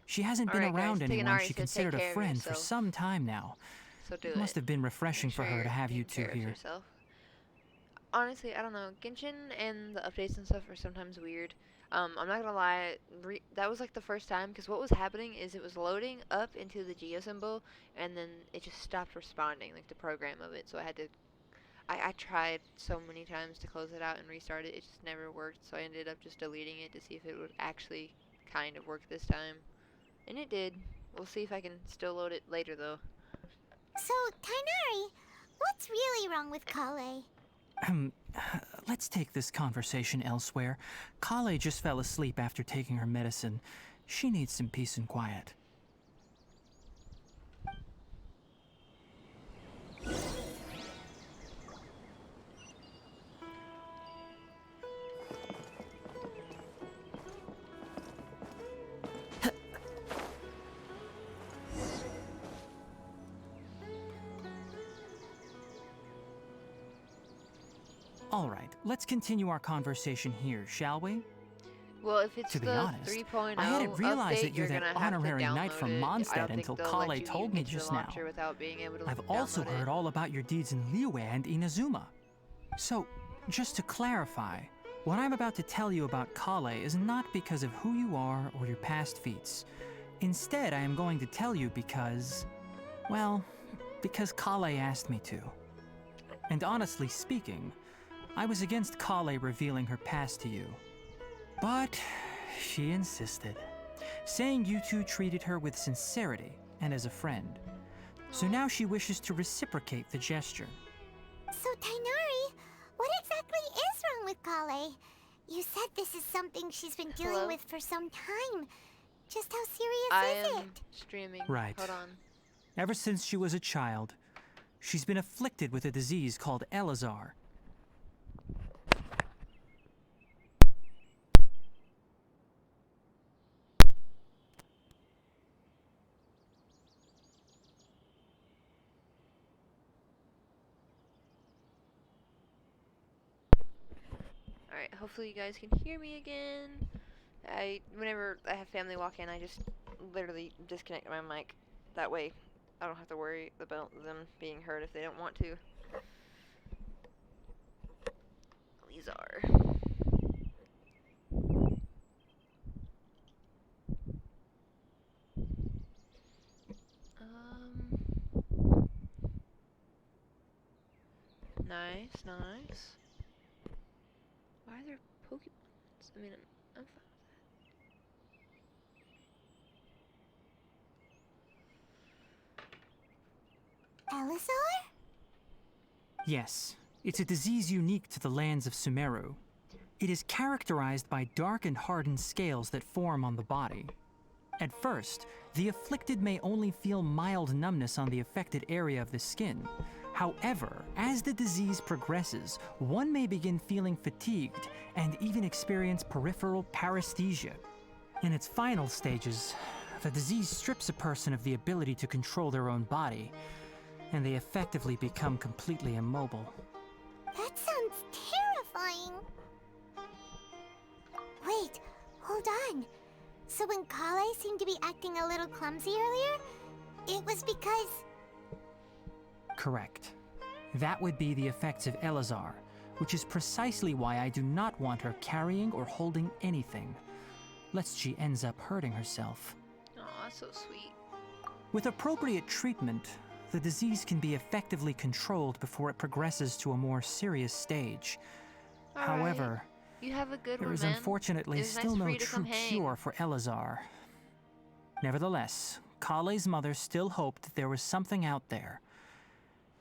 She hasn't been Alright, guys, around anyone Tiganari she said considered take a care of friend for yourself. some time now. So do It must have been refreshing Make for sure her to you're have you taking two care of here. yourself. Honestly, I don't know. Genshin and the updates and stuff are sometimes weird. I'm not gonna lie, that was like the first time, because what was happening is it was loading up into the Geo symbol, and then it just stopped responding, like the program of it, so I had to, I tried so many times to close it out and restart it, it just never worked, so I ended up just deleting it to see if it would actually kind of work this time. And it did. We'll see if I can still load it later, though. So, Tainari, what's really wrong with Kale? Let's take this conversation elsewhere. Kale just fell asleep after taking her medicine. She needs some peace and quiet. All right, let's continue our conversation here, shall we? Well, if it's To be the honest, 3.0 I hadn't realized update, that you're you're that gonna have to honorary knight download from it. I Mondstadt don't think until they'll Kale let you told even me get to the just now. launcher without being able to I've also download heard it. all about your deeds in Liyue and Inazuma. So, just to clarify, what I'm about to tell you about Kale is not because of who you are or your past feats. Instead, I am going to tell you because, well, because Kale asked me to. And honestly speaking, I was against Kale revealing her past to you. But she insisted, saying you two treated her with sincerity and as a friend. So now she wishes to reciprocate the gesture. So, Tainari, what exactly is wrong with Kale? You said this is something she's been dealing Hello? with for some time. Just how serious I is am it? streaming. Right. Hold on. Ever since she was a child, she's been afflicted with a disease called Elazar. Alright, hopefully you guys can hear me again. Whenever I have family walk in, I just literally disconnect my mic. That way, I don't have to worry about them being heard if they don't want to. These are. Nice, nice. Why are there Pokemons? I mean, I'm fine with that. Elazar? Yes, it's a disease unique to the lands of Sumeru. It is characterized by dark and hardened scales that form on the body. At first, the afflicted may only feel mild numbness on the affected area of the skin. However, as the disease progresses, one may begin feeling fatigued and even experience peripheral paresthesia. In its final stages, the disease strips a person of the ability to control their own body, and they effectively become completely immobile. That sounds terrifying. Wait, hold on. So when Kale seemed to be acting a little clumsy earlier, it was because... Correct. That would be the effects of Elazar, which is precisely why I do not want her carrying or holding anything, lest she ends up hurting herself. Aw, so sweet. With appropriate treatment, the disease can be effectively controlled before it progresses to a more serious stage. However, you have a good there one, is man. unfortunately It was still nice for no you to true come hang. cure for Elazar. Nevertheless, Kale's mother still hoped that there was something out there.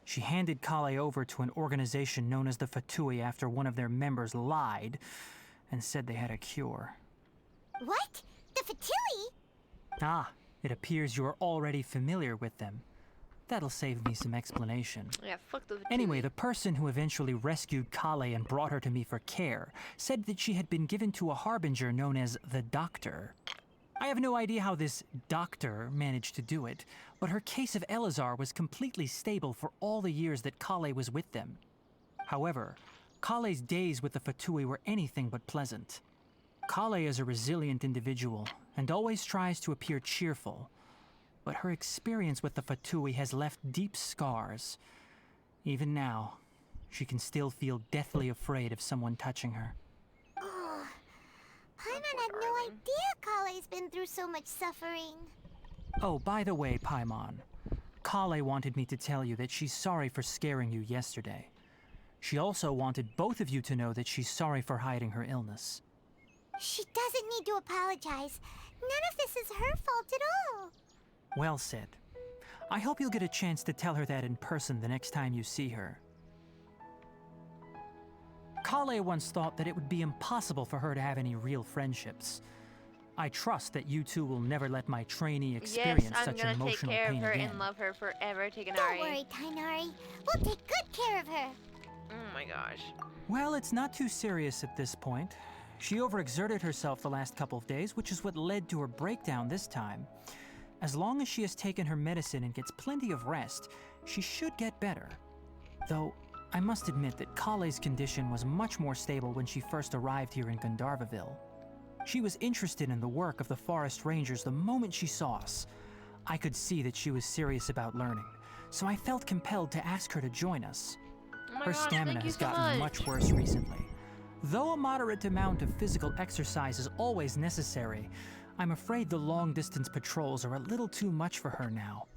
She handed Kale over to an organization known as the Fatui after one of their members lied and said they had a cure. What? The Fatui? Ah, it appears you are already familiar with them. That'll save me some explanation. Yeah, fuck the Anyway, the person who eventually rescued Kale and brought her to me for care said that she had been given to a harbinger known as the Doctor. I have no idea how this doctor managed to do it, but her case of Elazar was completely stable for all the years that Kale was with them. However, Kale's days with the Fatui were anything but pleasant. Kale is a resilient individual, and always tries to appear cheerful. But her experience with the Fatui has left deep scars. Even now, she can still feel deathly afraid of someone touching her. Oh, Paimon had no idea Kale's been through so much suffering. Oh, by the way, Paimon, Kale wanted me to tell you that she's sorry for scaring you yesterday. She also wanted both of you to know that she's sorry for hiding her illness. She doesn't need to apologize. None of this is her fault at all. Well said. I hope you'll get a chance to tell her that in person the next time you see her. Kale once thought that it would be impossible for her to have any real friendships. I trust that you two will never let my trainee experience Yes, I'm such gonna take emotional care of pain her again. and love her forever, Tiganari. Don't worry, Tainari. We'll take good care of her. Oh my gosh. Well, it's not too serious at this point. She overexerted herself the last couple of days, which is what led to her breakdown this time. As long as she has taken her medicine and gets plenty of rest, she should get better. Though, I must admit that Kale's condition was much more stable when she first arrived here in Gandharvaville. She was interested in the work of the forest rangers the moment she saw us. I could see that she was serious about learning, so I felt compelled to ask her to join us. Oh my Her gosh, stamina thank you has so gotten much. much worse recently. Though a moderate amount of physical exercise is always necessary, I'm afraid the long-distance patrols are a little too much for her now.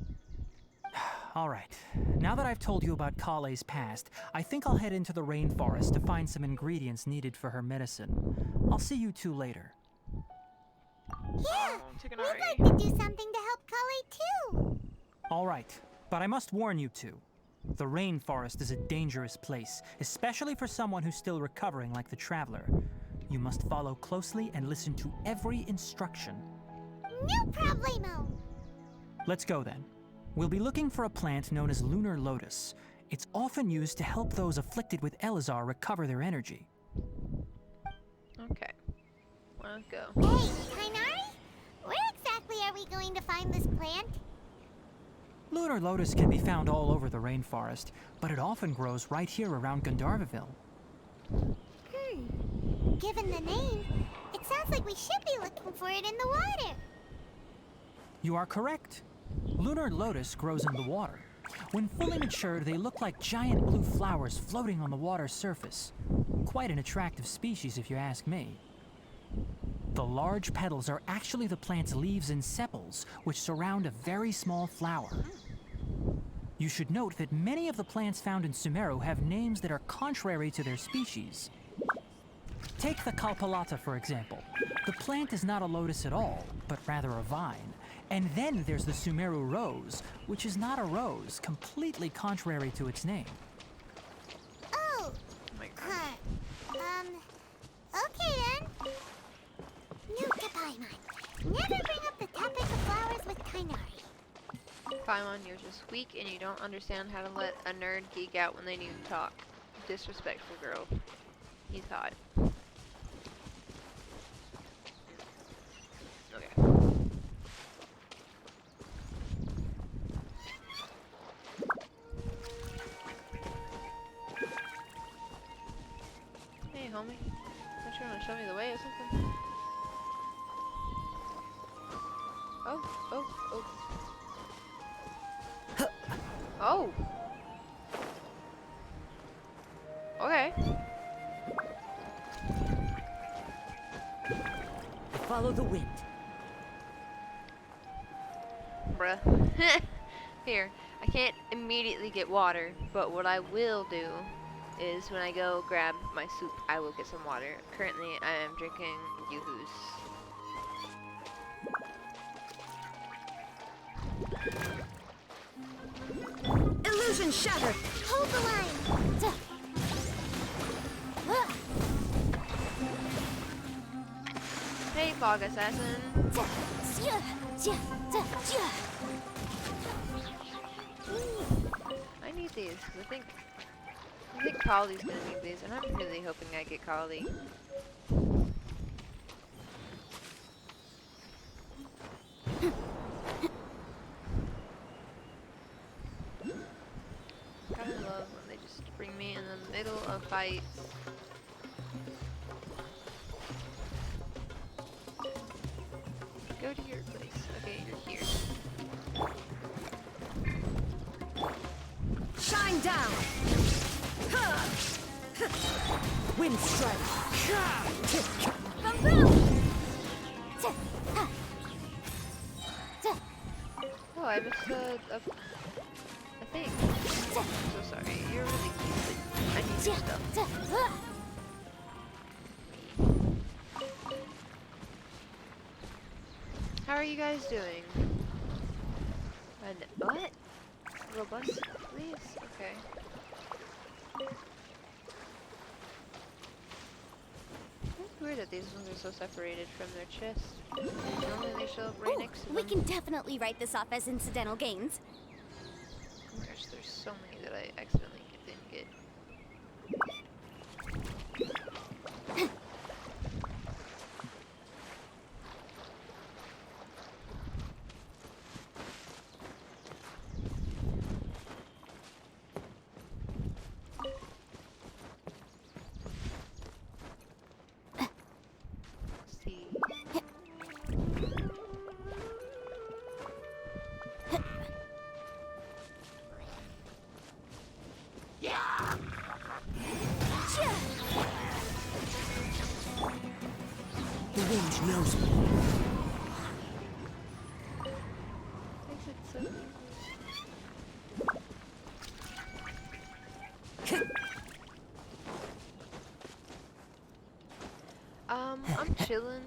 All right, now that I've told you about Kale's past, I think I'll head into the rainforest to find some ingredients needed for her medicine. I'll see you two later. Yeah, Tiganari. we'd like to do something to help Kale too. All right, but I must warn you two. The rainforest is a dangerous place, especially for someone who's still recovering like the Traveler. You must follow closely and listen to every instruction. No problemo. Let's go then. We'll be looking for a plant known as lunar lotus. It's often used to help those afflicted with Elazar recover their energy. Okay. Let's go. Hey, Tainari? Where exactly are we going to find this plant? Lunar lotus can be found all over the rainforest, but it often grows right here around Gandharvaville. Given the name, it sounds like we should be looking for it in the water. You are correct. Lunar lotus grows in the water. When fully matured, they look like giant blue flowers floating on the water's surface. Quite an attractive species, if you ask me. The large petals are actually the plant's leaves and sepals, which surround a very small flower. You should note that many of the plants found in Sumeru have names that are contrary to their species. Take the Kalpalata, for example. The plant is not a lotus at all, but rather a vine. And then there's the Sumeru rose, which is not a rose, completely contrary to its name. Oh, Oh my gosh. okay then. Note to Paimon. Never bring up the topic of flowers with Tainari. Paimon, you're just weak and you don't understand how to let a nerd geek out when they need to talk. Disrespectful girl. He thought. Okay. Hey, homie. Don't you want to show me the way or something? Oh. Oh. Okay. Follow the wind. Bruh. Here, I can't immediately get water, but what I will do is when I go grab my soup, I will get some water. Currently, I am drinking Yoo-Hoo's. Illusion shattered! Hold the line. Duh. Ugh. Hey, Fog Assassin. Duh. Sia. Sia. Duh. Sia. I need these, 'cause I think Kali's gonna need these, and I'm really hoping I get Kali. Gotta love when they just bring me in the middle of fights. down. Wind strike. Oh, I missed a thing. I'm so sorry. You're really cute, but I need your stuff. How are you guys doing? And what? Robust, please? Okay. It's weird that these ones are so separated from their chest. Normally they show up right next to them. We can definitely write this off as incidental gains. Oh my gosh, there's so many that I accidentally didn't get. Let's see. The wind knows me. Makes it so easy. I'm chilling.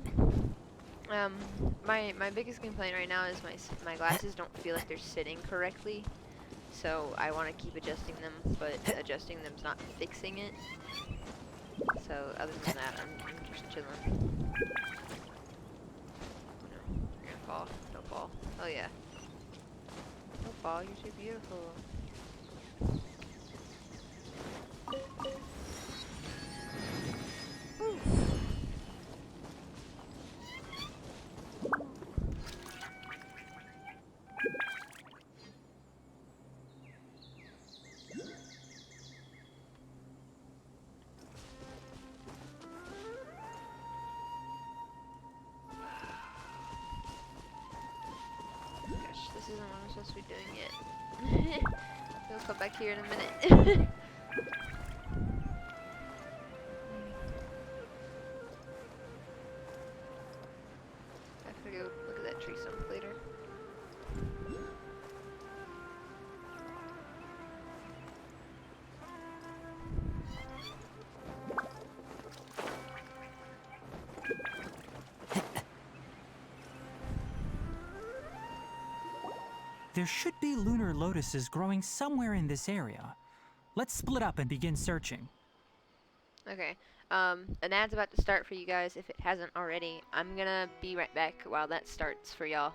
My biggest complaint right now is my glasses don't feel like they're sitting correctly. So I want to keep adjusting them, but adjusting them's not fixing it. So other than that, I'm just chilling. Oh no, you're gonna fall. Don't fall. Oh yeah. Don't fall, you're too beautiful. Woo. Gosh, this isn't what I'm supposed to be doing yet. We'll come back here in a minute. I have to go look at that tree stump later. There should be lunar lotuses growing somewhere in this area. Let's split up and begin searching. Okay. An ad's about to start for you guys if it hasn't already. I'm gonna be right back while that starts for y'all.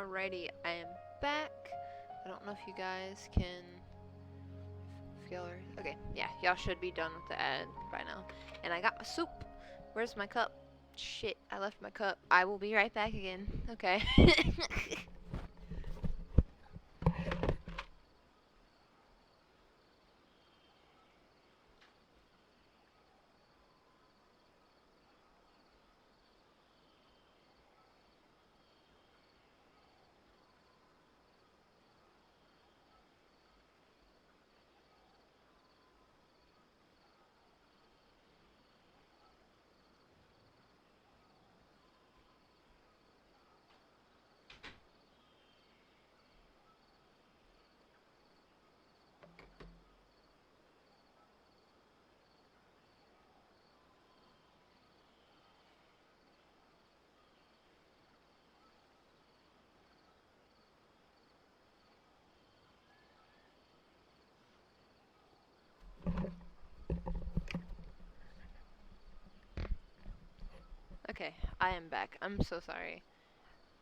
Alrighty, I am back. I don't know if you guys can... If y'all are... Okay, yeah, y'all should be done with the ad by now. And I got my soup. Where's my cup? Shit, I left my cup. I will be right back again. Okay. Okay, I am back. I'm so sorry.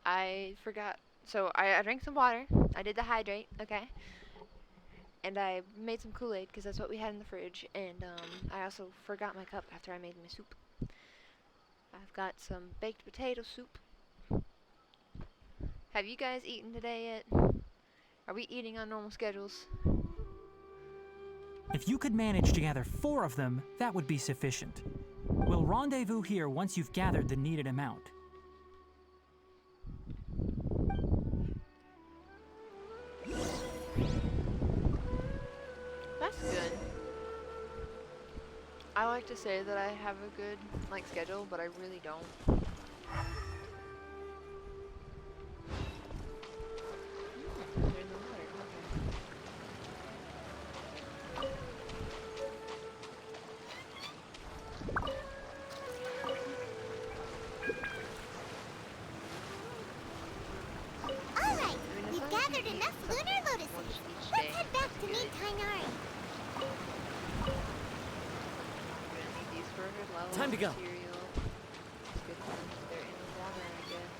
I forgot. So I drank some water. I did the hydrate, okay? And I made some Kool-Aid because that's what we had in the fridge. And I also forgot my cup after I made my soup. I've got some baked potato soup. Have you guys eaten today yet? Are we eating on normal schedules? If you could manage to gather 4 of them, that would be sufficient. We'll rendezvous here once you've gathered the needed amount. That's good. I like to say that I have a good, schedule, but I really don't. They're in the water, Alright, we've gathered enough lunar lotuses. Let's head back to meet Tainari. Time to go. Material. It's good for them if they're in the water, I guess.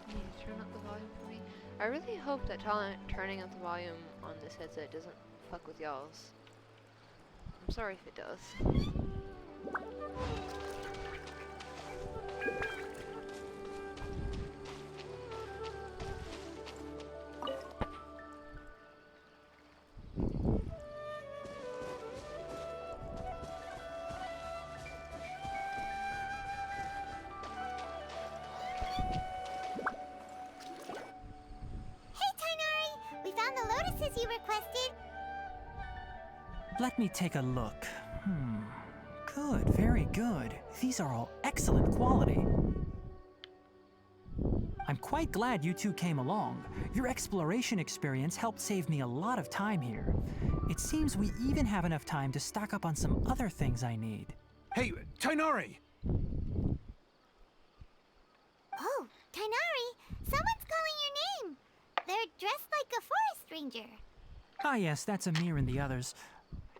Can you turn up the volume for me? I really hope that turning up the volume on this headset doesn't fuck with y'all's. I'm sorry if it does. You requested? Let me take a look. Good, very good. These are all excellent quality. I'm quite glad you two came along. Your exploration experience helped save me a lot of time here. It seems we even have enough time to stock up on some other things I need. Hey, Tainari! Oh, Tainari! Someone's calling your name! They're dressed like a forest ranger. Ah yes, that's Amir and the others.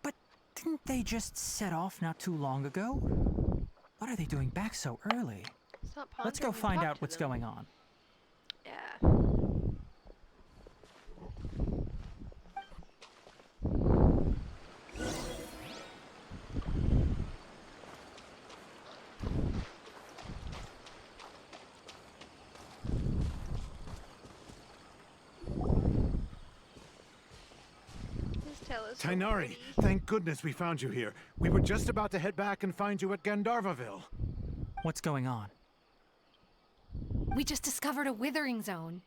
But didn't they just set off not too long ago? What are they doing back so early? Stop Let's go pondering and find talk out to what's them. going on. Yeah. Tainari, thank goodness we found you here. We were just about to head back and find you at Gandharvaville. What's going on? We just discovered a withering zone.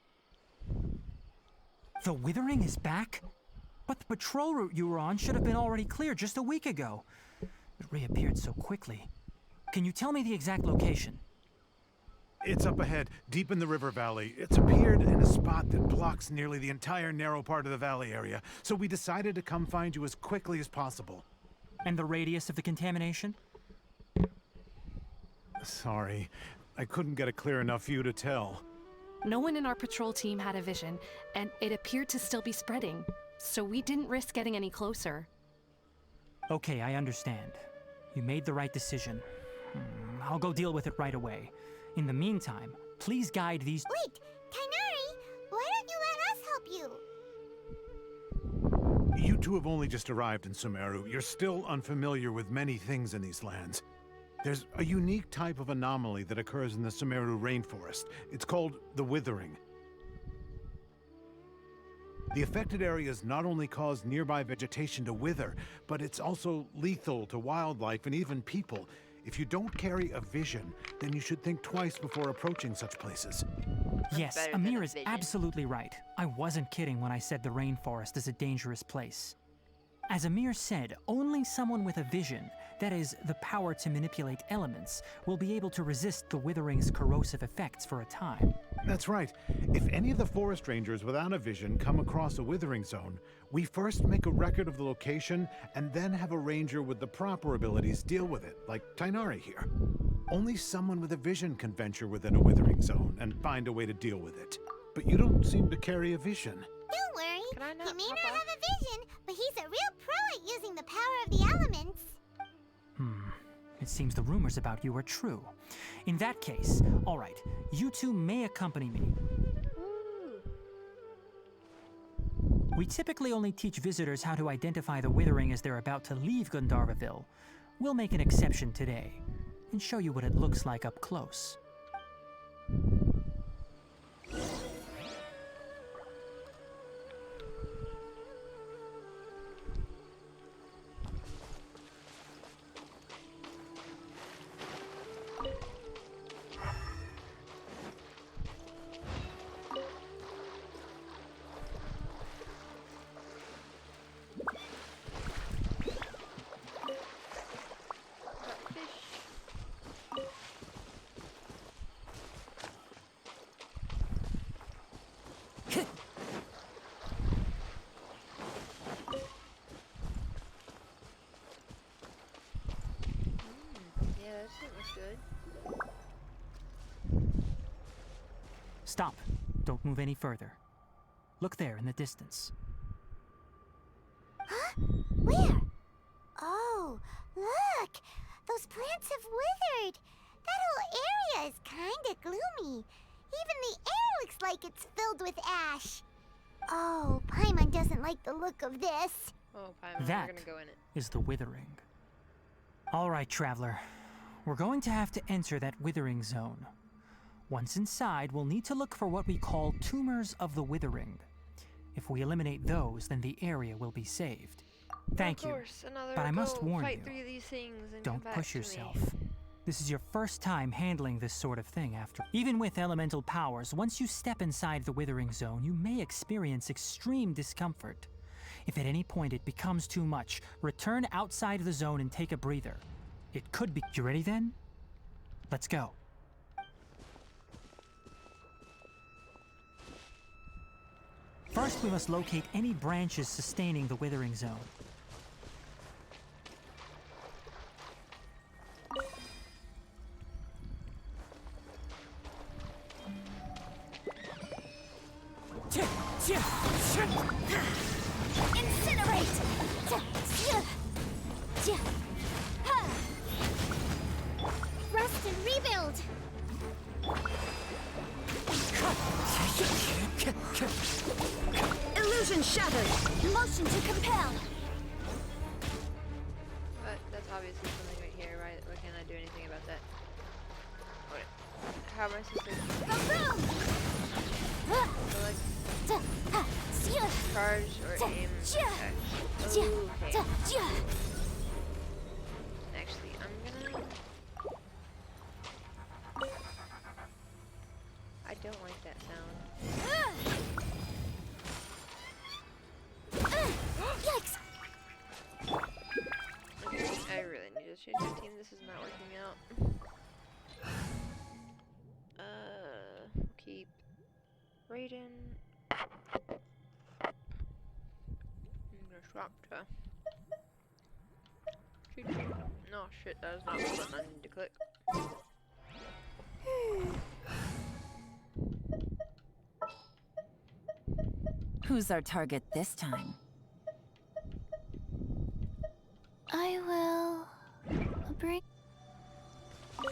The withering is back? But the patrol route you were on should have been already cleared just a week ago. It reappeared so quickly. Can you tell me the exact location? It's up ahead, deep in the river valley. It's appeared in a spot that blocks nearly the entire narrow part of the valley area, so we decided to come find you as quickly as possible. And the radius of the contamination? Sorry, I couldn't get a clear enough view to tell. No one in our patrol team had a vision, and it appeared to still be spreading. so we didn't risk getting any closer. Okay, I understand. You made the right decision. I'll go deal with it right away. In the meantime, please guide these... Wait, Kainari, why don't you let us help you? You two have only just arrived in Sumeru. You're still unfamiliar with many things in these lands. There's a unique type of anomaly that occurs in the Sumeru rainforest. It's called the withering. The affected areas not only cause nearby vegetation to wither, but it's also lethal to wildlife and even people. If you don't carry a vision, then you should think twice before approaching such places. Yes, better than Amir a is vision. absolutely right. I wasn't kidding when I said the rainforest is a dangerous place. As Amir said, only someone with a vision, that is, the power to manipulate elements, will be able to resist the withering's corrosive effects for a time. That's right. If any of the forest rangers without a vision come across a withering zone, we first make a record of the location and then have a ranger with the proper abilities deal with it, like Tainari here. Only someone with a vision can venture within a withering zone and find a way to deal with it. But you don't seem to carry a vision. Don't worry, Can I not he may hop not off? have a vision, but he's a real pro at using the power of the elements. It seems the rumors about you are true. In that case, all right, you two may accompany me. We typically only teach visitors how to identify the withering as they're about to leave Gandharvaville. We'll make an exception today and show you what it looks like up close. Yeah, that shit looks good. Stop. Don't move any further. Look there in the distance. Huh? Where? Oh, look! Those plants have withered! That whole area is kinda gloomy. Even the air looks like it's filled with ash. Oh, Paimon doesn't like the look of this. Oh, Paimon, That we're gonna go in it. is the withering. All right, traveler. We're going to have to enter that withering zone. Once inside, we'll need to look for what we call tumors of the withering. If we eliminate those, then the area will be saved. Thank Of you. course, another But I must go warn fight you, through these things and Don't come back push to me. yourself. This is your first time handling this sort of thing after. Even with elemental powers, once you step inside the withering zone, you may experience extreme discomfort. If at any point it becomes too much, return outside the zone and take a breather. It could be. You ready then? Let's go. First, we must locate any branches sustaining the withering zone. Incinerate! Rust and rebuild! Illusion shattered! Motion to compel! But that's obviously something right here, right? Why can't I do anything about that? What? How am I supposed to select charge or aim attack? Okay. Actually, I'm gonna... I don't like that sound. Yikes! Okay, I really need to change my team. This is not working out. Keep Raiden. I'm gonna swap to. No shit, that is not the button I need to click. Who's our target this time? I will bring. Oh.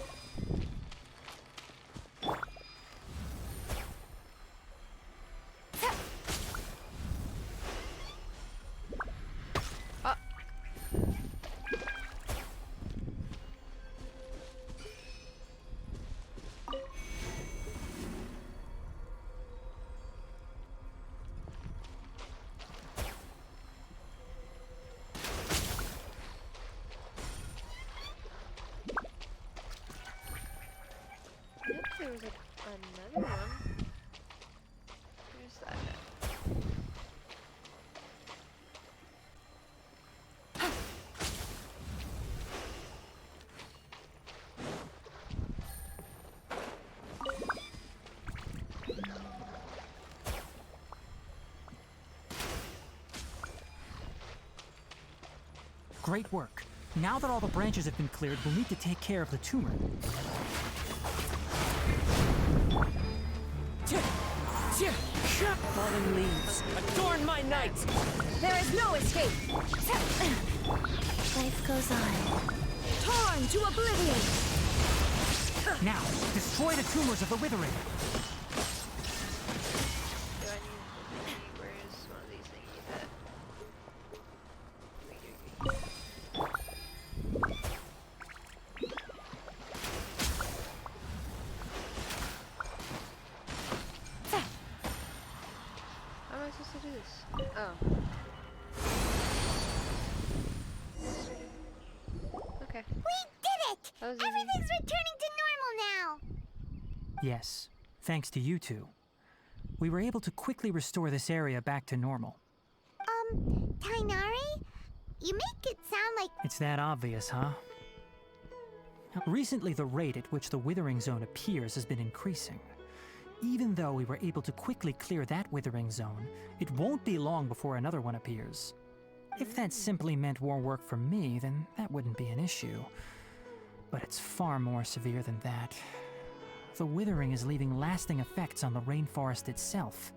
Yep, there was another one. Where's that at? Great work. Now that all the branches have been cleared, we'll need to take care of the tumor. Fallen leaves, adorn my night! There is no escape! Life goes on. Torn to oblivion! Now, destroy the tumors of the withering. Do I need to see where is one of these thingies at? How am I supposed to do this? Oh. Okay. We did it! That was easy. Everything's returning to normal now! Yes, thanks to you two. We were able to quickly restore this area back to normal. Tainari? You make it sound like... It's that obvious, huh? Recently, the rate at which the withering zone appears has been increasing. Even though we were able to quickly clear that withering zone, it won't be long before another one appears. If that simply meant more work for me, then that wouldn't be an issue. But it's far more severe than that. The withering is leaving lasting effects on the rainforest itself.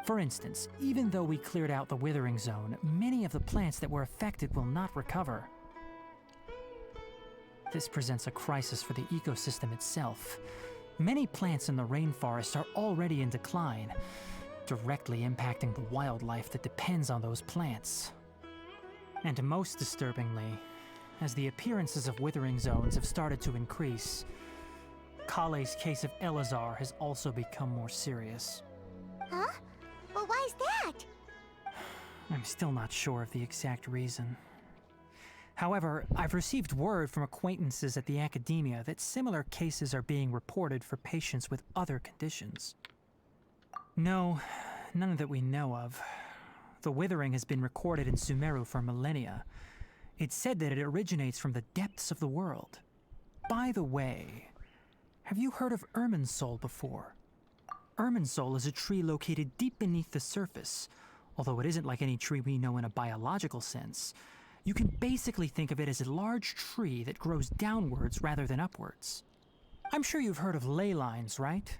For instance, even though we cleared out the withering zone, many of the plants that were affected will not recover. This presents a crisis for the ecosystem itself. Many plants in the rainforest are already in decline, directly impacting the wildlife that depends on those plants. And most disturbingly, as the appearances of withering zones have started to increase, Kale's case of Elazar has also become more serious. Huh? Well, why's that? I'm still not sure of the exact reason. However, I've received word from acquaintances at the academia that similar cases are being reported for patients with other conditions. No, none that we know of. The withering has been recorded in Sumeru for millennia. It's said that it originates from the depths of the world. By the way, have you heard of Irminsul before? Irminsul is a tree located deep beneath the surface. Although it isn't like any tree we know in a biological sense, you can basically think of it as a large tree that grows downwards rather than upwards. I'm sure you've heard of ley lines, right?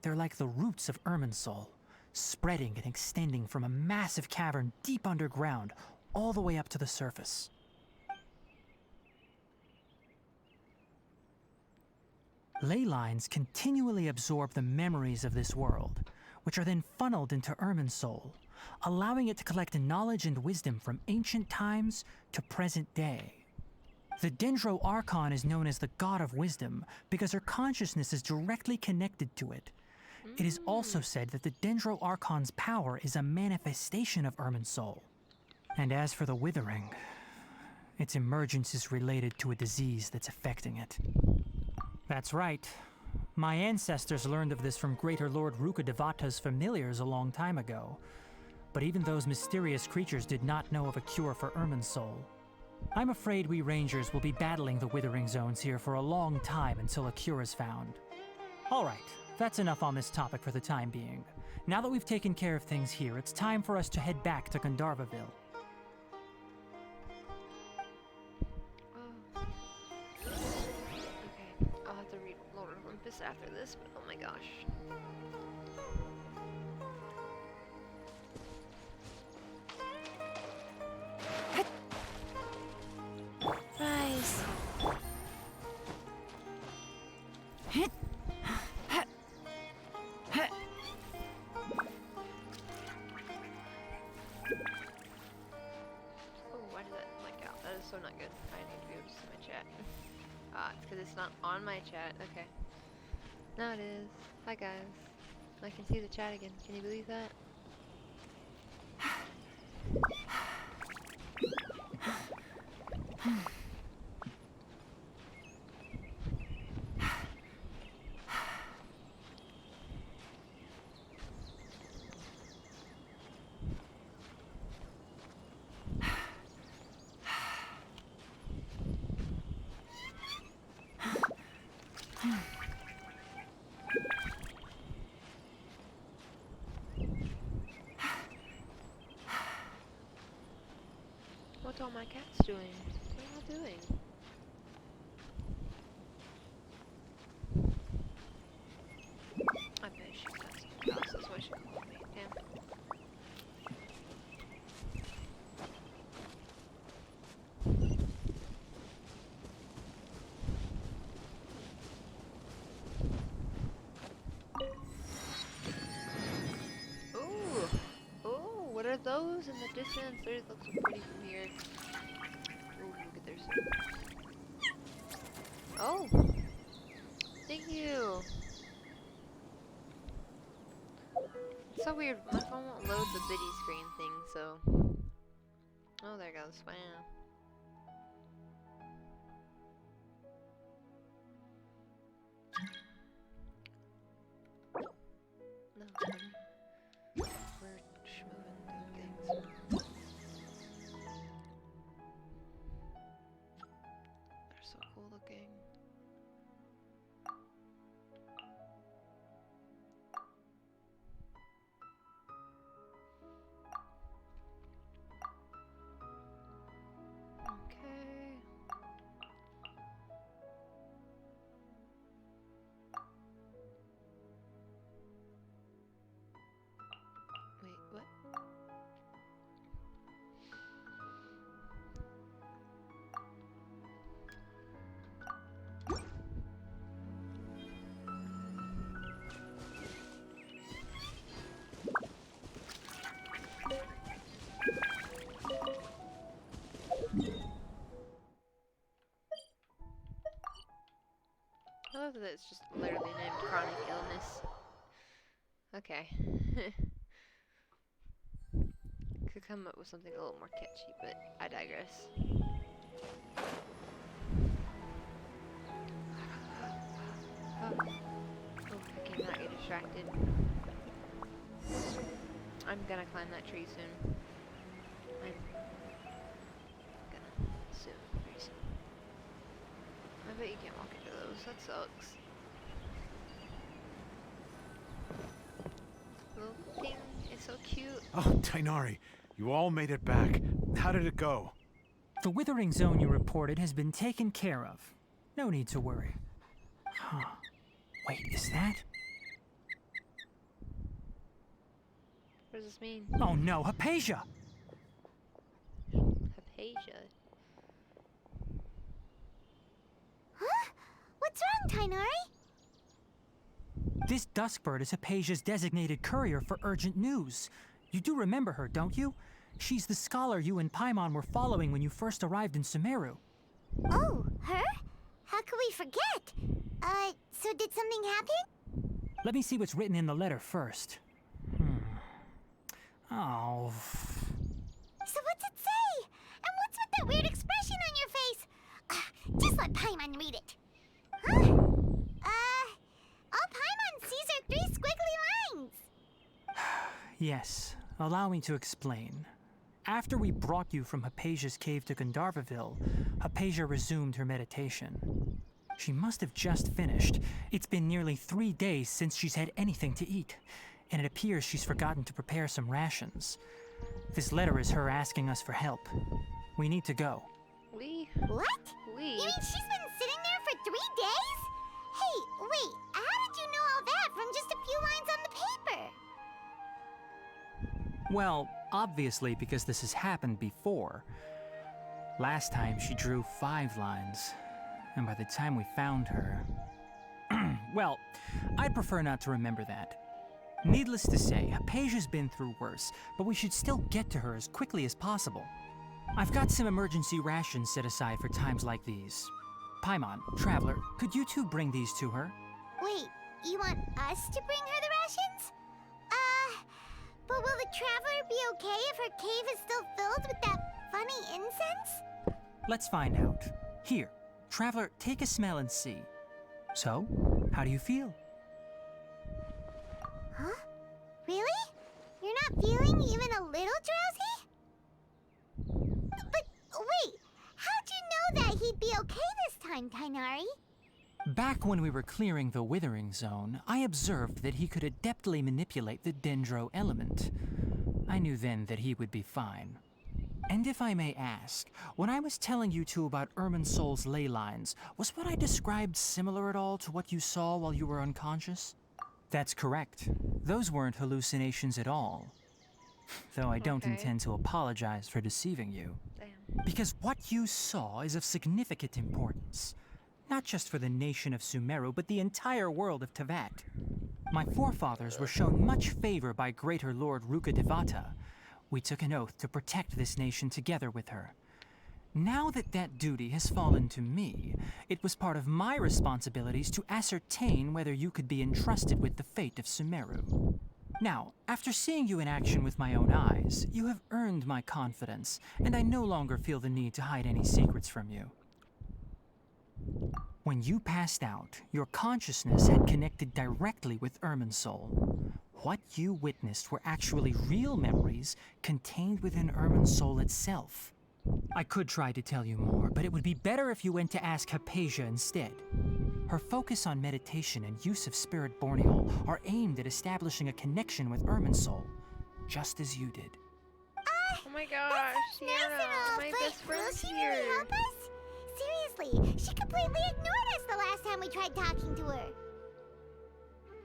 They're like the roots of Irminsul, spreading and extending from a massive cavern deep underground all the way up to the surface. Ley lines continually absorb the memories of this world, which are then funneled into Irminsul, allowing it to collect knowledge and wisdom from ancient times to present day. The Dendro Archon is known as the God of Wisdom because her consciousness is directly connected to it. It is also said that the Dendro Archon's power is a manifestation of Irminsul. And as for the Withering, its emergence is related to a disease that's affecting it. That's right. My ancestors learned of this from Greater Lord Rukadevata's familiars a long time ago. But even those mysterious creatures did not know of a cure for Irminsul. I'm afraid we Rangers will be battling the Withering Zones here for a long time until a cure is found. Alright, that's enough on this topic for the time being. Now that we've taken care of things here, it's time for us to head back to Gandharvaville. Okay, I'll have to read Lord of Olympus after this, but oh my gosh. Oh, why did that like out? That is so not good. I need to be able to see my chat. Ah, it's because it's not on my chat. Okay. Now it is. Hi guys. I can see the chat again. Can you believe that? What's all my cats doing? What am I doing? I bet she's got something else. That's why she called me. Damn. Ooh! Ooh! What are those in the distance? They look so pretty from here. Ooh, look at their suit. Oh! Thank you! It's so weird. My phone won't load the biddy screen thing, so... Oh, there goes. Wow. No, we're schmoving things. They're so cool looking. Okay. Wait, what? I love that it's just literally named chronic illness. Okay. Could come up with something a little more catchy, but I digress. Oh, I cannot get distracted. I'm gonna climb that tree soon. I'm gonna soon, very soon. I bet you can't walk into those. That sucks. Little thing is so cute. Oh, Tainari, you all made it back. How did it go? The withering zone you reported has been taken care of. No need to worry. Huh. Wait, is that? What does this mean? Oh no, Hypatia! Hypatia. Huh? What's wrong, Tainari? This Duskbird is Hypatia's designated courier for urgent news. You do remember her, don't you? She's the scholar you and Paimon were following when you first arrived in Sumeru. Oh, her? How could we forget? So did something happen? Let me see what's written in the letter first. Oh. So what's it say? And what's with that weird expression on your face? Just let Paimon read it. Huh? All Paimon sees are 3 squiggly lines. Yes, allow me to explain. After we brought you from Hypatia's cave to Gandharvaville, Hypatia resumed her meditation. She must have just finished. It's been nearly 3 days since she's had anything to eat, and it appears she's forgotten to prepare some rations. This letter is her asking us for help. We need to go. What? We? You mean she's been sitting there for 3 days? Hey, wait, how did you know all that from just a few lines on the paper? Well, obviously because this has happened before. Last time she drew 5 lines, and by the time we found her, Well, I'd prefer not to remember that. Needless to say, Hypatia's been through worse, but we should still get to her as quickly as possible. I've got some emergency rations set aside for times like these. Paimon, Traveler, could you two bring these to her? Wait, you want us to bring her the rations? But will the Traveler be okay if her cave is still filled with that funny incense? Let's find out. Here, Traveler, take a smell and see. So, how do you feel? Huh? Really? You're not feeling even a little drowsy? But wait, how'd you know that he'd be okay this time, Tainari? Back when we were clearing the Withering Zone, I observed that he could adeptly manipulate the Dendro element. I knew then that he would be fine. And if I may ask, when I was telling you two about Irminsol's ley lines, was what I described similar at all to what you saw while you were unconscious? That's correct. Those weren't hallucinations at all. Though I don't intend to apologize for deceiving you. Damn. Because what you saw is of significant importance. Not just for the nation of Sumeru, but the entire world of Tevat. My forefathers were shown much favor by Greater Lord Rukkhadevata. We took an oath to protect this nation together with her. Now that that duty has fallen to me, it was part of my responsibilities to ascertain whether you could be entrusted with the fate of Sumeru. Now, after seeing you in action with my own eyes, you have earned my confidence, and I no longer feel the need to hide any secrets from you. When you passed out, your consciousness had connected directly with Irminsul. What you witnessed were actually real memories contained within Irminsul itself. I could try to tell you more, but it would be better if you went to ask Hypatia instead. Her focus on meditation and use of Spirit Borneol are aimed at establishing a connection with Irminsul, just as you did. Oh my gosh, Sierra, my best friend's will she here. really help us? Seriously, she completely ignored us the last time we tried talking to her.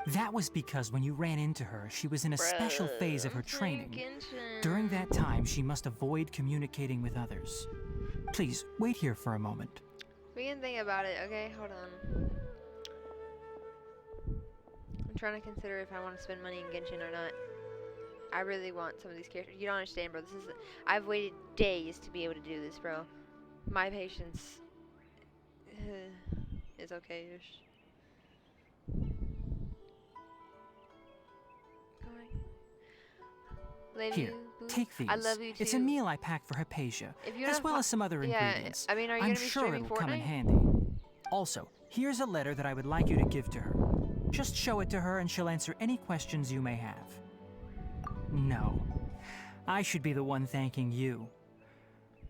That was because when you ran into her, she was in a special phase of her training. Genshin. During that time, she must avoid communicating with others. Please, wait here for a moment. We can think about it, okay? Hold on. I'm trying to consider if I want to spend money in Genshin or not. I really want some of these characters. You don't understand, bro. I've waited days to be able to do this, bro. My patience is okay-ish. Here, take these. I love you too. It's a meal I packed for Hypatia, as well as some other ingredients. I mean, are you I'm gonna be sure streaming it'll come in Fortnite? handy. Also, here's a letter that I would like you to give to her. Just show it to her and she'll answer any questions you may have. No, I should be the one thanking you.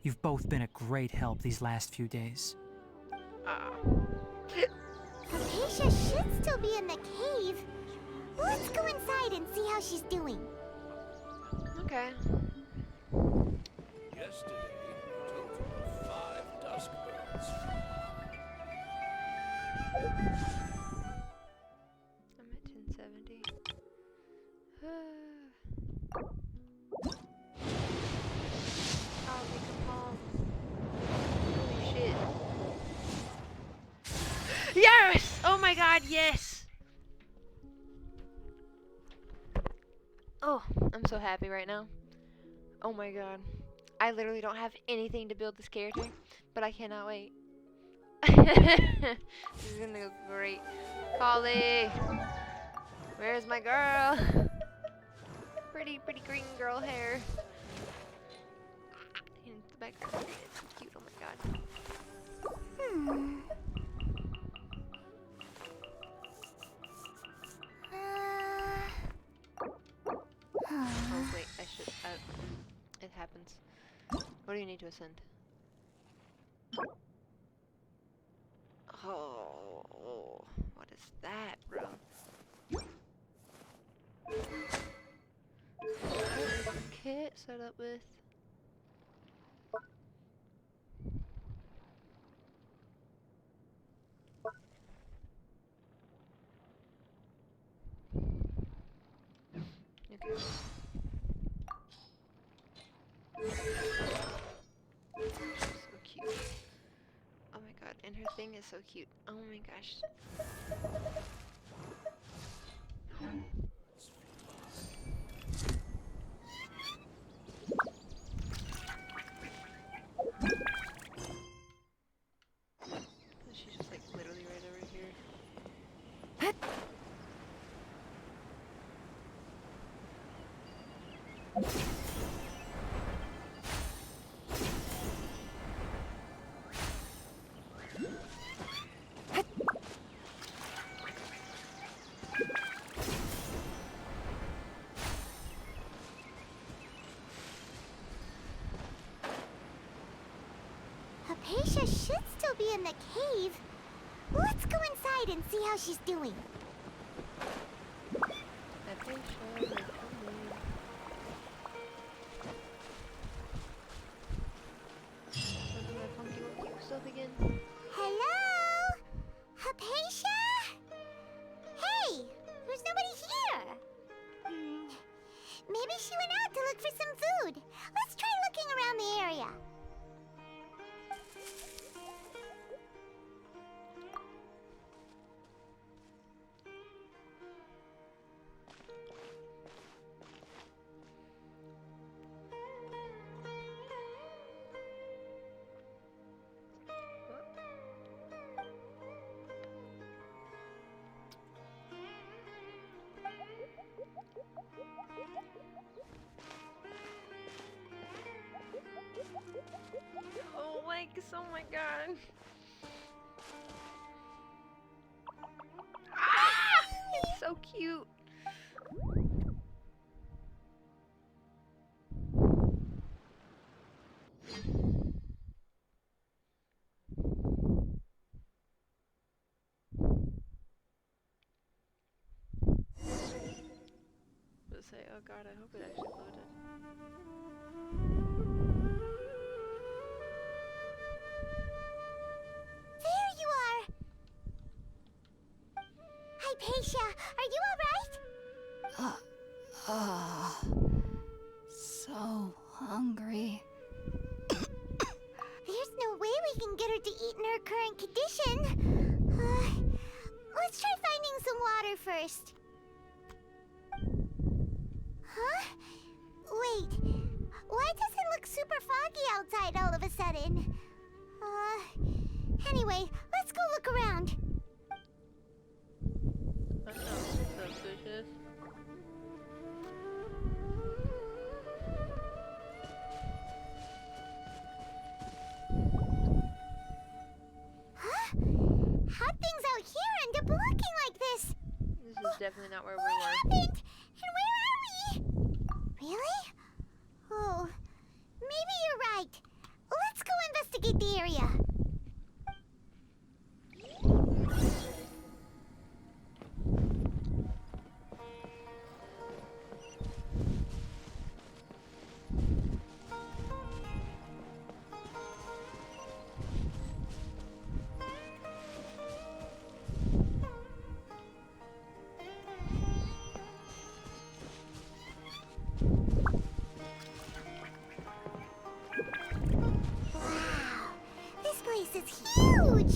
You've both been a great help these last few days. Hypatia should still be in the cave. Let's go inside and see how she's doing. Okay. Yesterday, you took 5 dusk birds. I'm at 1070. Oh, we come home. Holy shit. Yes! Oh my god, yes! Oh, I'm so happy right now. Oh my god. I literally don't have anything to build this character, but I cannot wait. This is gonna go great. Collie! Where's my girl? Pretty green girl hair. In the background. It's so cute, oh my god. Oh wait, I should, it happens. What do you need to ascend? Oh, what is that, bro? Kit set up with. Okay. So cute. Oh my god, and her thing is so cute. Oh my gosh. She's just like literally right over here. Hypatia should still be in the cave. Let's go inside and see how she's doing. Again. Hello? Hypatia? Hey, there's nobody here. Maybe she went out to look for some food. Let's try looking around the area. Oh, legs, oh my god. Ah! It's so cute. Let's say, oh god, I hope it actually loaded. There you are! Hypatia, are you alright? So hungry. There's no way we can get her to eat in her current condition. Let's try finding some water first. Huh? Wait, why does it look super foggy outside all of a sudden? Anyway, let's go look around. That sounds suspicious. Huh? How'd things out here end up looking like this? This is definitely not where we What were. happened? And where are we? Really? Oh, maybe you're right. Let's go investigate the area. This is huge!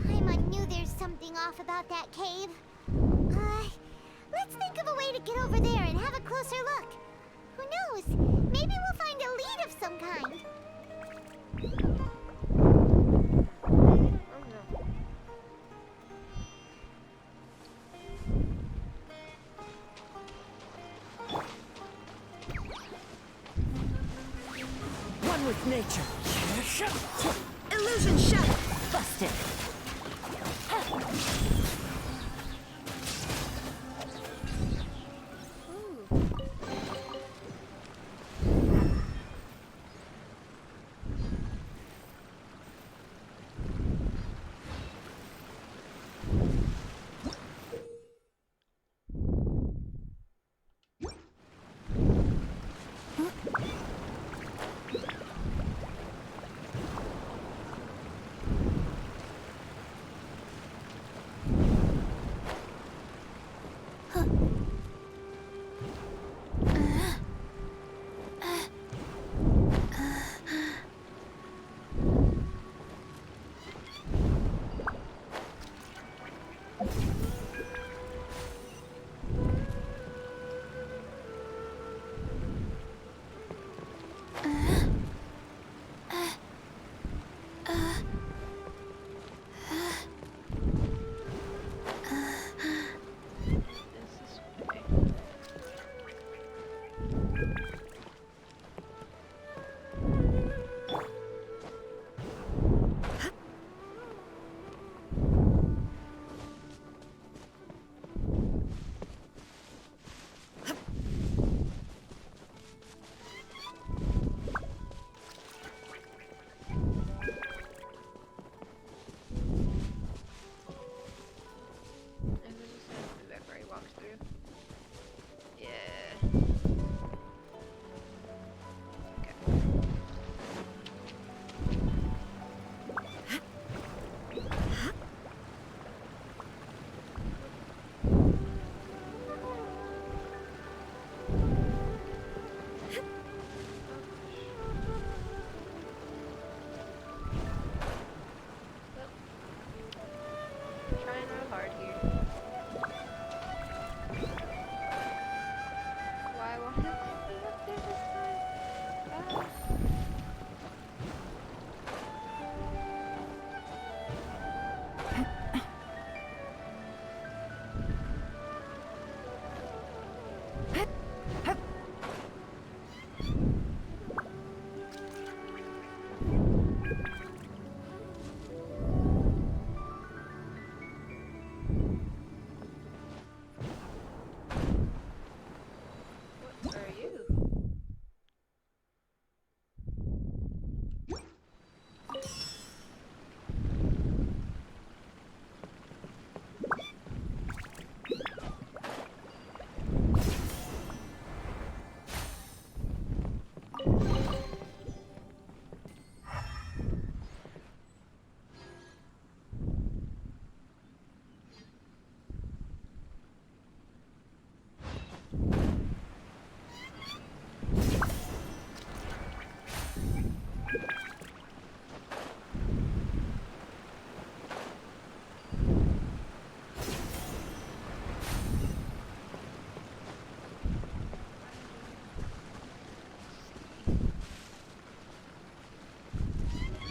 Paimon knew there's something off about that cave. Let's think of a way to get over there and have a closer look. Who knows? Maybe we'll find a lead of some kind. One with nature. Illusion shattered. Busted. Trying real hard here. Why won't it let me up there this time? Ah. What are you?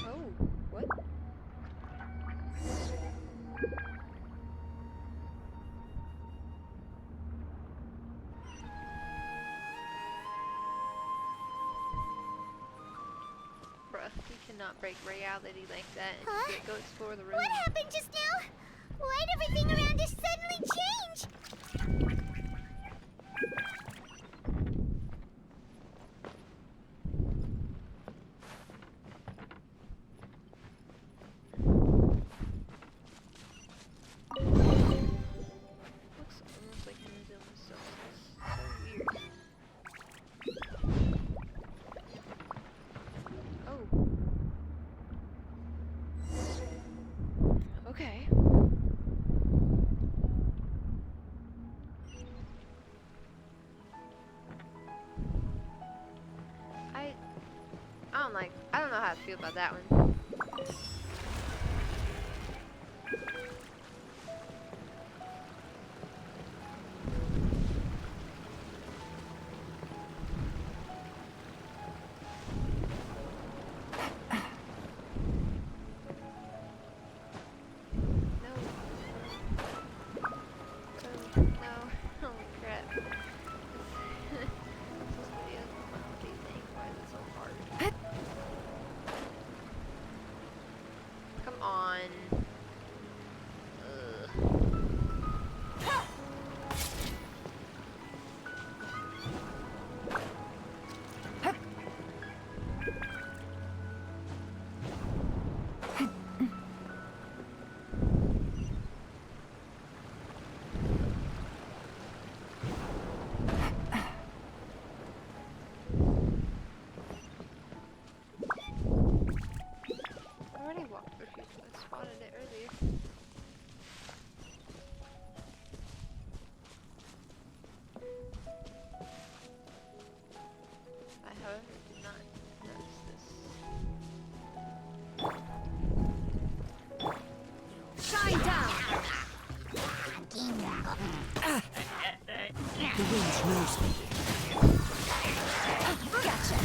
Oh, what? Bruh, you cannot break reality like that and Huh? go explore the room. What happened just now? Why'd everything around us suddenly change? Looks almost like an Zoom, so weird. Oh. Okay. I don't know how to feel about that one. No. Oh, no. Holy crap. This video is my only thing. Why is it so hard? Come on. Ugh. I already walked through here, so I spotted it earlier. I, however, did not notice this. Shine down! The winch knows me. Gotcha!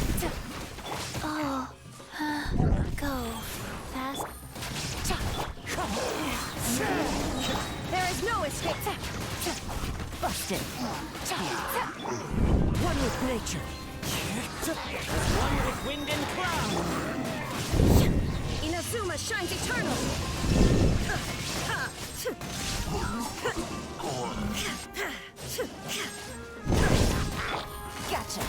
Oh, go fast. There is no escape! Busted! One with nature. One with wind and cloud. Inazuma shines eternal! Gotcha!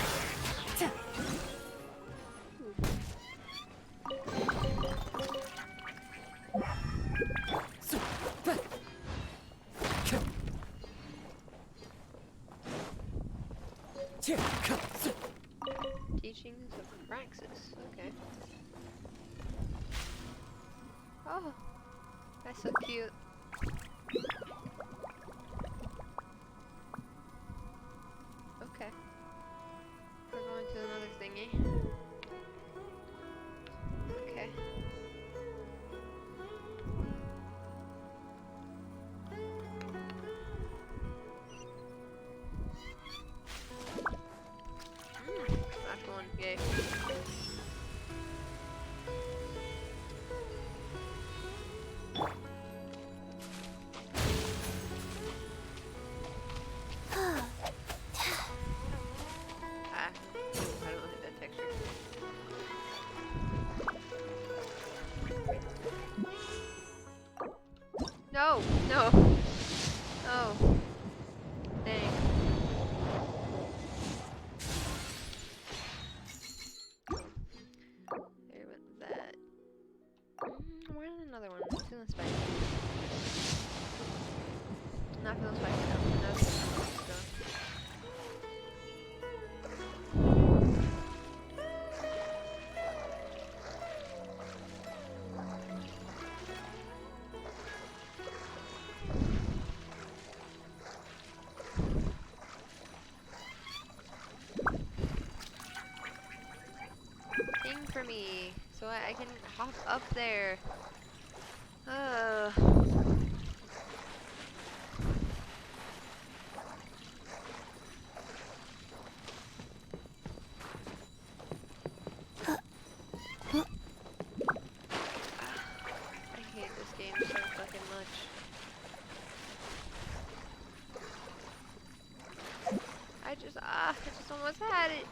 Teachings of Praxis. Okay. Oh, that's so cute. Okay. We're going to another thingy. Okay. No, no. Oh. Dang. There went that. Where's another one? I'm feeling spicy. I'm not feeling spicy now. No, let's go. For me, so I can hop up there. I hate this game so fucking much. I just almost had it.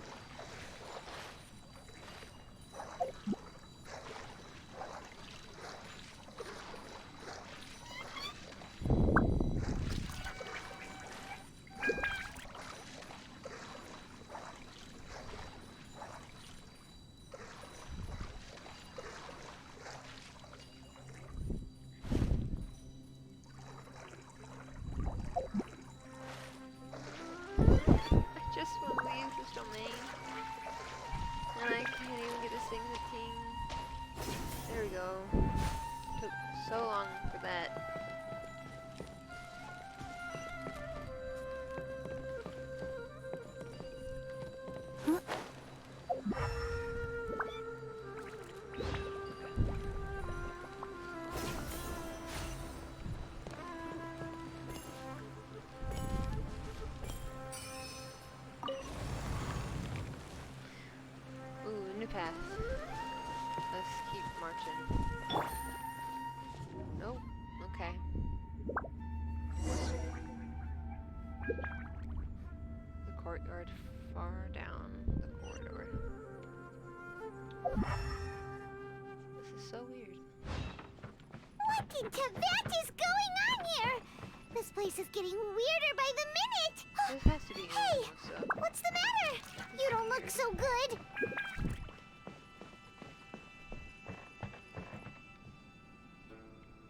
There we go. Took so long for that. Ooh, new path. Let's keep marching. Nope. Okay. The courtyard far down the corridor. This is so weird. What in Tibet is going on here? This place is getting weirder by the minute. This has to be Hey, stuff. what's the matter? You don't look so good.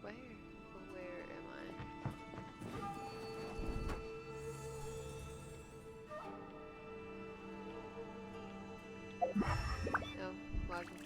Where am I? Oh, logged me.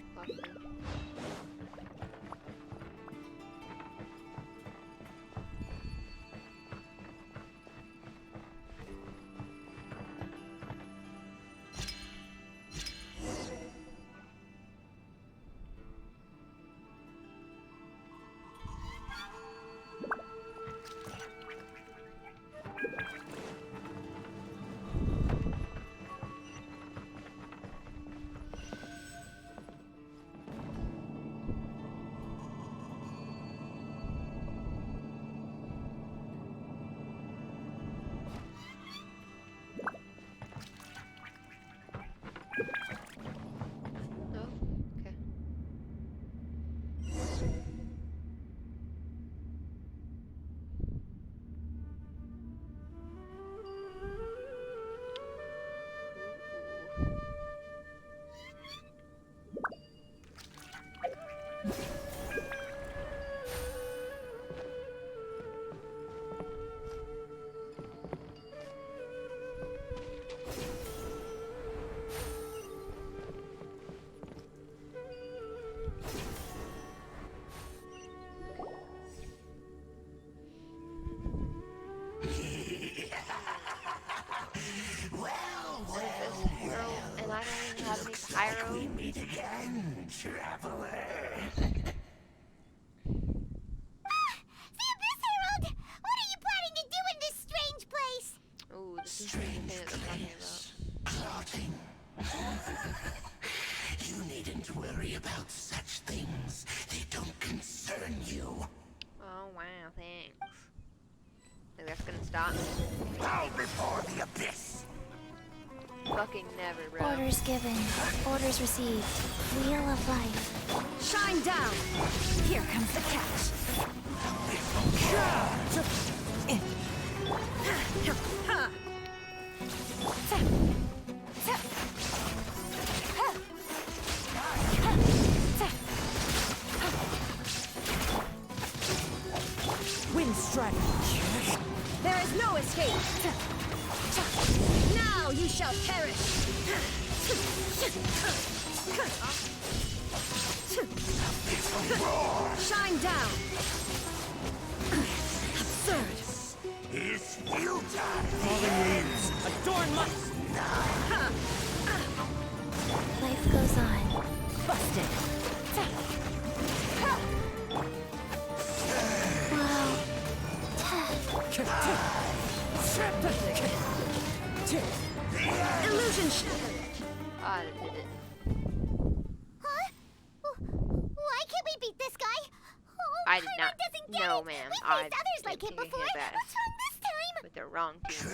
We meet again, traveler. The Abyss Herald! What are you planning to do in this strange place? Oh, this is the thing that they're talking about. Plotting. You needn't worry about such things. They don't concern you. Oh, wow, thanks. Think that's gonna stop me? Bow before the abyss. Fucking never, bro. Orders given. Orders received. Wheel of life. Shine down! Here comes the catch. strategy. There is no escape! Now you shall perish! Shine down! Absurd! It's futile! Adorn my... Life goes on. Busted! Wow. Illusion shattered! Ah, that did it. Huh? Why can't we beat this guy? Oh, I did Paimon not. doesn't get No, it. ma'am. We I faced others like didn't him hear before. that. What's wrong this time? With the wrong team.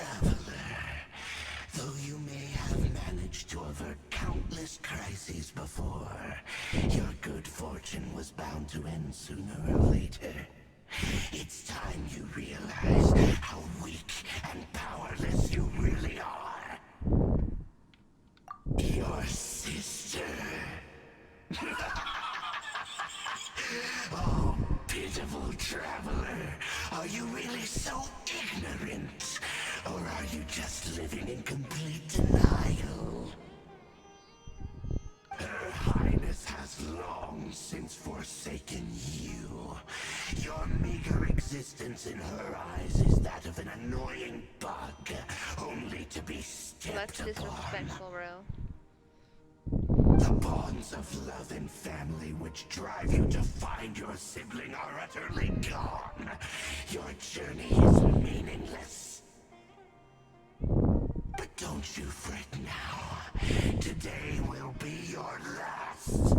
Though you may have managed to avert countless crises before, your good fortune was bound to end sooner or later. It's time you realize how weak and powerless you really are. Your sister. Oh, pitiful traveler. Are you really so ignorant? Or are you just living in complete denial? Her Highness has long since forsaken you. Your meager existence in her eyes is that of an annoying bug, only to be That's stepped upon. disrespectful, bro. The bonds of love and family which drive you to find your sibling are utterly gone. Your journey is meaningless. But don't you fret now. Today will be your last.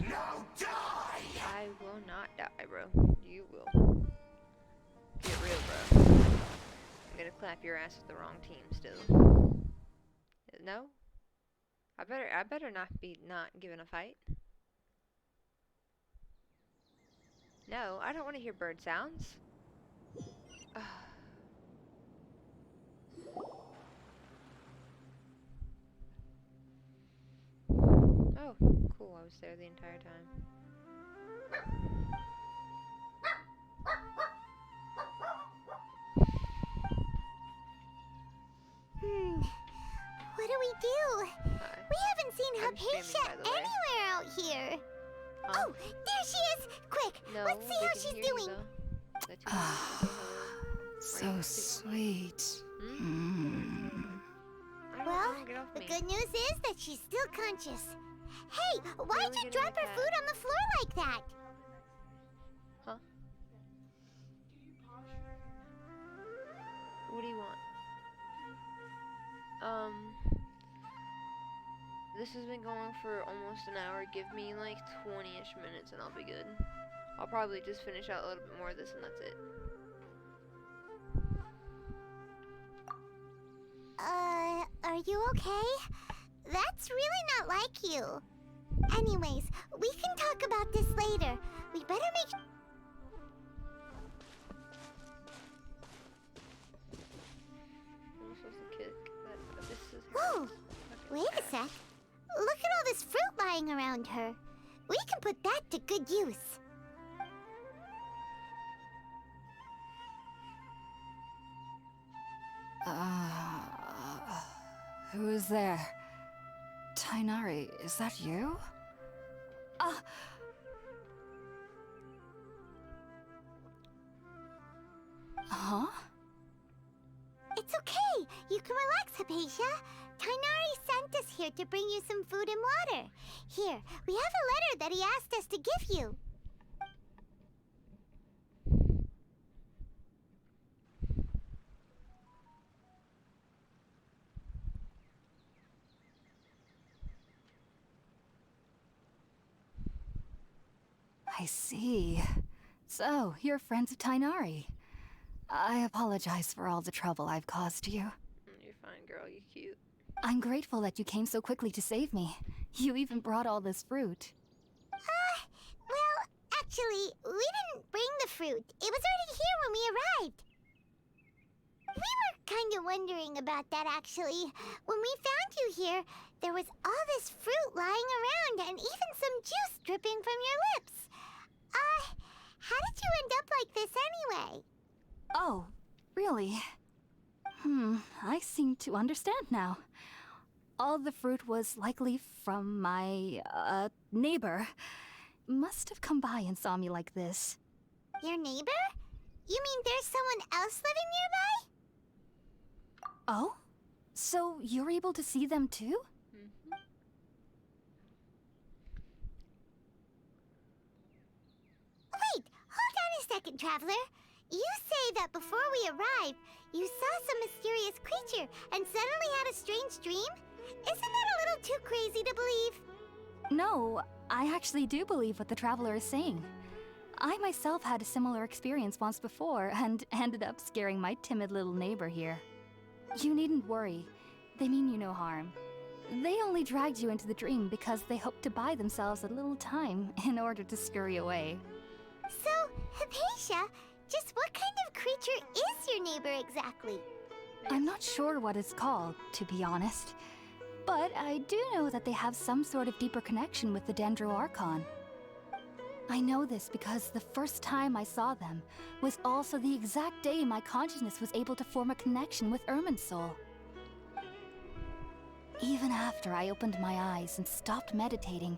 Now die! I will not die, bro. You will. Get real, bro. I'm gonna clap your ass with the wrong team still. No? I better not be given a fight. No, I don't want to hear bird sounds. Oh, cool. I was there the entire time. What do we do? Hi. We haven't seen I'm Hypatia streaming, by the way. anywhere out here. Huh? Oh, there she is! Quick, No, let's see they how can she's hear you, doing. though. The two of them can say hello. So sweet. Well, Don't get off the me. good news is that she's still conscious. Hey, why'd Really you gonna drop get her that? food on the floor like that? Huh? What do you want? This has been going for almost an hour. Give me like 20-ish minutes and I'll be good. I'll probably just finish out a little bit more of this and that's it. Are you okay? That's really not like you. Anyways, we can talk about this later. We better make... I'm supposed to kick that. This is Whoa! Wait a sec. Look at all this fruit lying around her. We can put that to good use. Who is there? Tainari, is that you? Huh? It's okay. You can relax, Hypatia. Tainari sent us here to bring you some food and water. Here, we have a letter that he asked us to give you. I see. So, you're friends of Tainari. I apologize for all the trouble I've caused you. You're fine, girl. You cute. I'm grateful that you came so quickly to save me. You even brought all this fruit. Well, actually, we didn't bring the fruit. It was already here when we arrived. We were kind of wondering about that, actually. When we found you here, there was all this fruit lying around and even some juice dripping from your lips. How did you end up like this anyway? Really? I seem to understand now. All the fruit was likely from my, neighbor. Must have come by and saw me like this. Your neighbor? You mean there's someone else living nearby? Oh? So you're able to see them too? Wait, hold on a second, Traveler. You say that before we arrived, you saw some mysterious creature and suddenly had a strange dream? Isn't that a little too crazy to believe? No, I actually do believe what the Traveler is saying. I myself had a similar experience once before and ended up scaring my timid little neighbor here. You needn't worry. They mean you no harm. They only dragged you into the dream because they hoped to buy themselves a little time in order to scurry away. So, Hypatia, just what kind of creature is your neighbor exactly? I'm not sure what it's called, to be honest. But I do know that they have some sort of deeper connection with the Dendro Archon. I know this because the first time I saw them was also the exact day my consciousness was able to form a connection with Irminsul. Even after I opened my eyes and stopped meditating,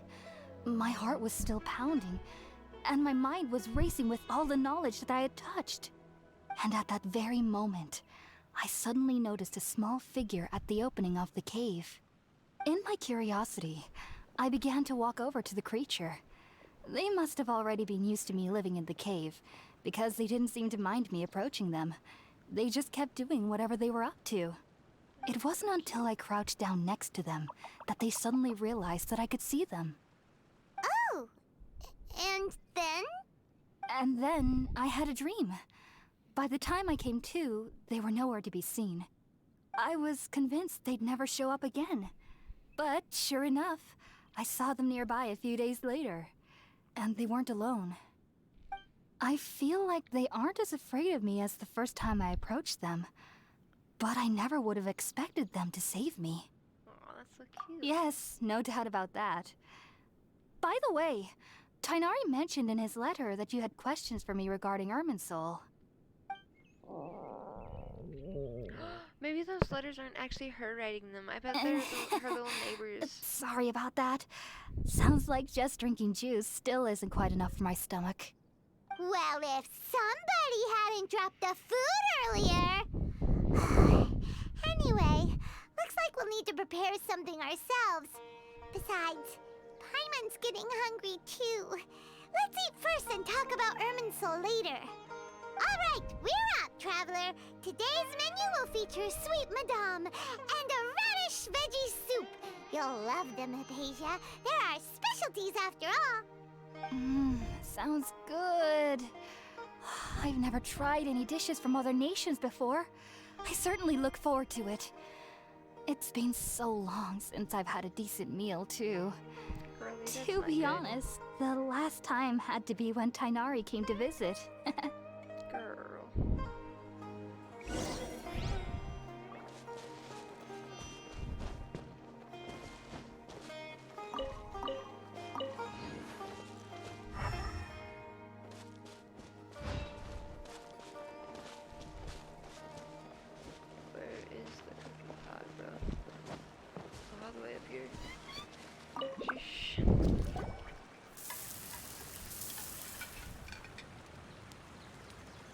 my heart was still pounding, and my mind was racing with all the knowledge that I had touched. And at that very moment, I suddenly noticed a small figure at the opening of the cave. In my curiosity, I began to walk over to the creature. They must have already been used to me living in the cave, because they didn't seem to mind me approaching them. They just kept doing whatever they were up to. It wasn't until I crouched down next to them that they suddenly realized that I could see them. Oh! And then? And then I had a dream. By the time I came to, they were nowhere to be seen. I was convinced they'd never show up again. But sure enough, I saw them nearby a few days later. And they weren't alone. I feel like they aren't as afraid of me as the first time I approached them. But I never would have expected them to save me. Aw, that's so cute. Yes, no doubt about that. By the way, Tainari mentioned in his letter that you had questions for me regarding Irminsul. Maybe those letters aren't actually her writing them. I bet they're her little neighbors. Sorry about that. Sounds like just drinking juice still isn't quite enough for my stomach. Well, if somebody hadn't dropped the food earlier... Anyway, looks like we'll need to prepare something ourselves. Besides, Paimon's getting hungry too. Let's eat first and talk about Irminsul later. Alright, we're up, Traveler. Today's menu will feature Sweet Madame and a radish veggie soup. You'll love them, Hypatia. They're our specialties after all. Sounds good. I've never tried any dishes from other nations before. I certainly look forward to it. It's been so long since I've had a decent meal, too. Girlie, that's To not be good. honest, the last time had to be when Tainari came to visit. Girl. Where is the cooking pot, bro? Oh, all the way up here. Sheesh.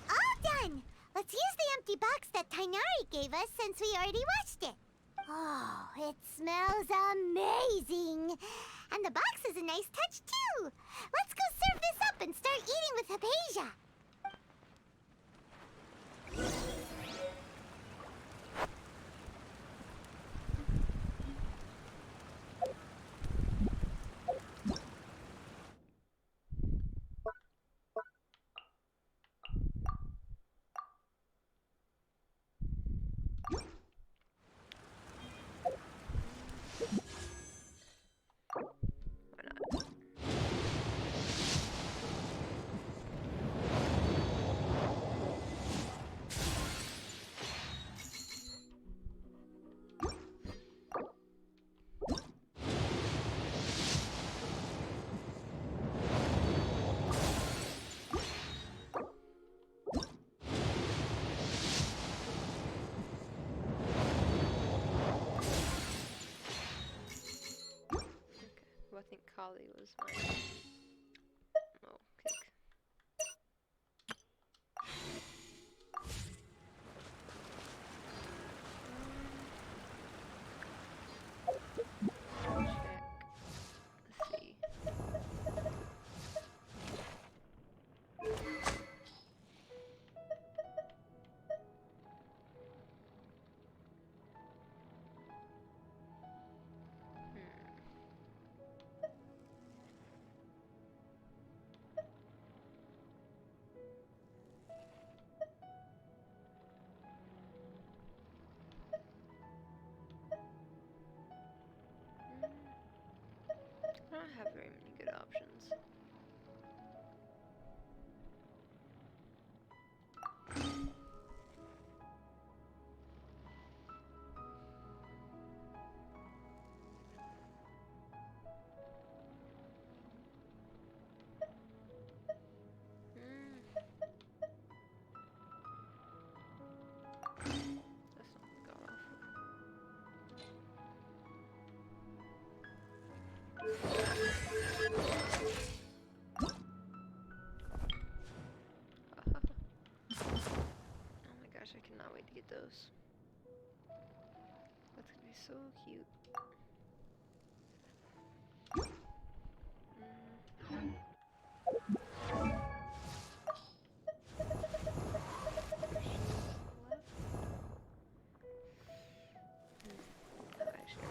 All done! Let's use the empty box that Tainari gave us since we already watched it. Oh, it smells amazing! And the box is a nice touch, too! Let's go serve this up and start eating with Hypatia! Why not? I cannot wait to get those. That's gonna be so cute. Actually,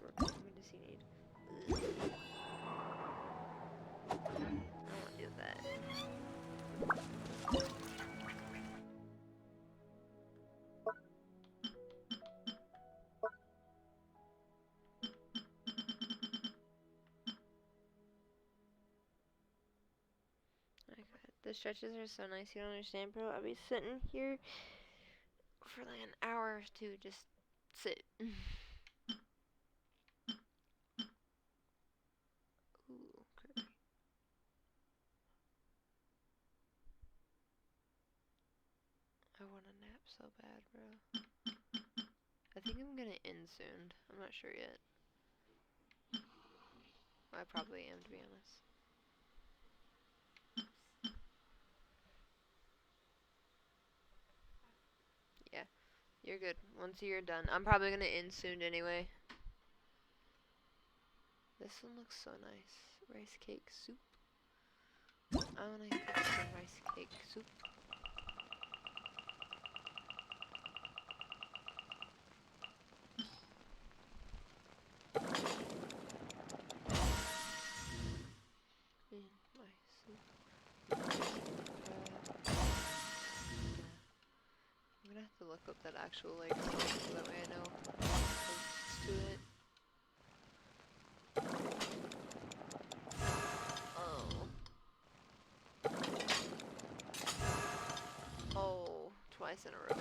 what does he need? I don't want to do that. The stretches are so nice, you don't understand, bro. I'll be sitting here for like an hour or two, just sit. Ooh, curry. I want a nap so bad, bro. I think I'm gonna end soon. I'm not sure yet. I probably am, to be honest. Yeah, you're good. Once you're done, I'm probably gonna end soon anyway. This one looks so nice. Rice cake soup. I wanna cook some rice cake soup. In my soup. I'm gonna have to look up that actual like song so that way I know links to it. Oh, twice in a row.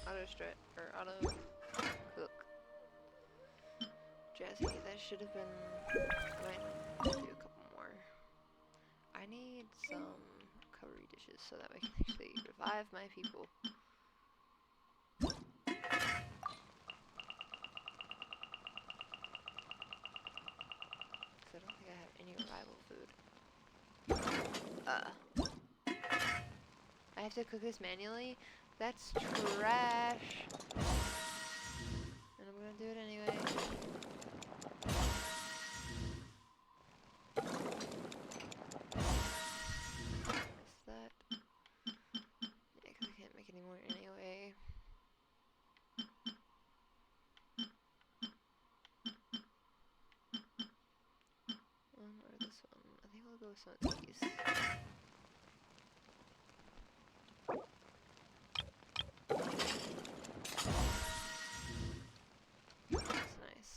Auto stretch or auto cook. Jazzy, that should have been. I might do a couple more. I need some recovery dishes so that we can actually revive my people. Because I don't think I have any revival food. I have to cook this manually? That's trash. And I'm gonna do it anyway. What's that? Yeah, because I can't make any more anyway. Or this one. I think I'll go with some of these. That's nice.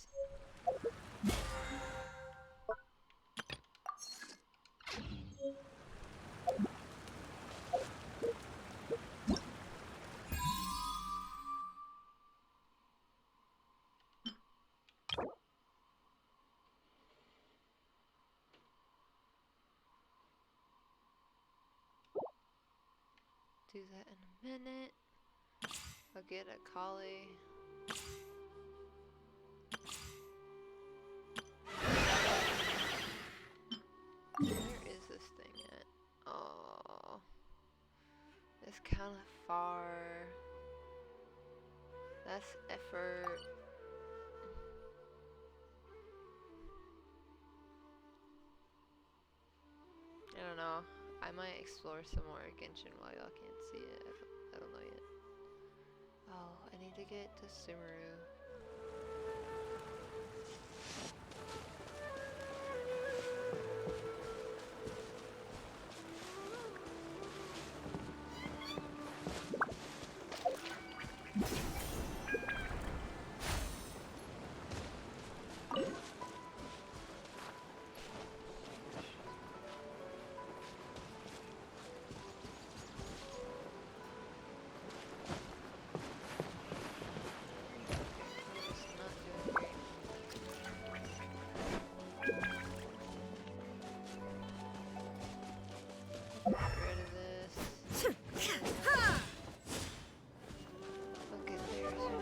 Do that in a minute. I'll get a collie. Where is this thing at? Oh, it's kind of far. That's effort. I don't know. I might explore some more Genshin while y'all can't see it. I don't know yet. Oh, I need to get to Sumeru. Get rid of this. Okay, there's him.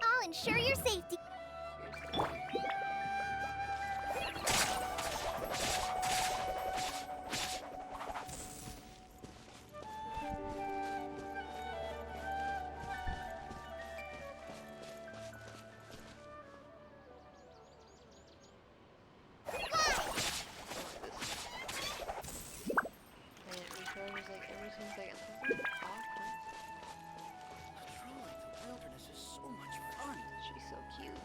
I'll ensure your safety. And it recharges like every 10 seconds. That's awesome. Patrolling the wilderness is so much fun. She's so cute.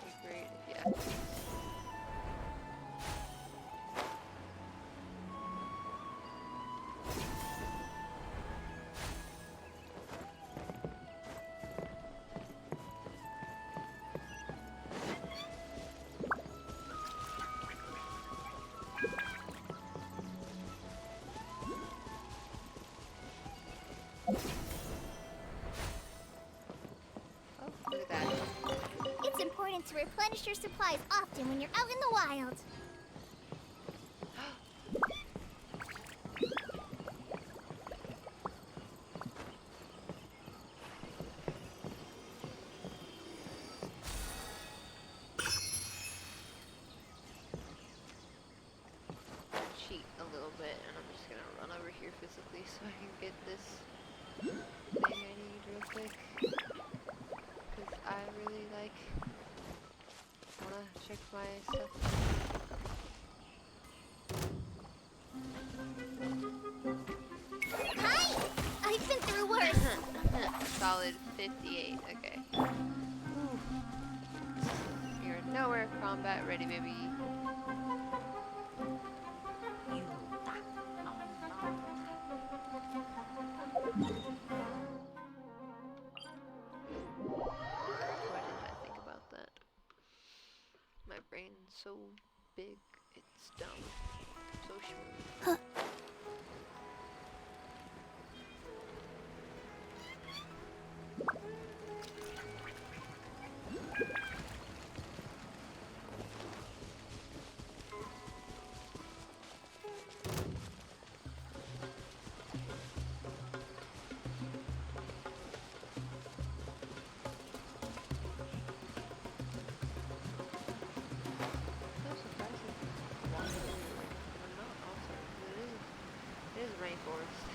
Be great if you actually. Oh, look at that. It's important to replenish your supplies often when you're out in the wild. Cheat a little bit, and I'm just gonna run over here physically so I can get this thing I need real quick. Because I really wanna check my stuff. Hi! I've been through worse. Solid 58, okay. You're nowhere combat ready, baby. Why didn't I think about that? My brain's so big, it's dumb. So smooth. So surprising. Or not also. It is rainforest.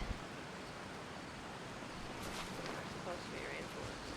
It's supposed to be rainforest.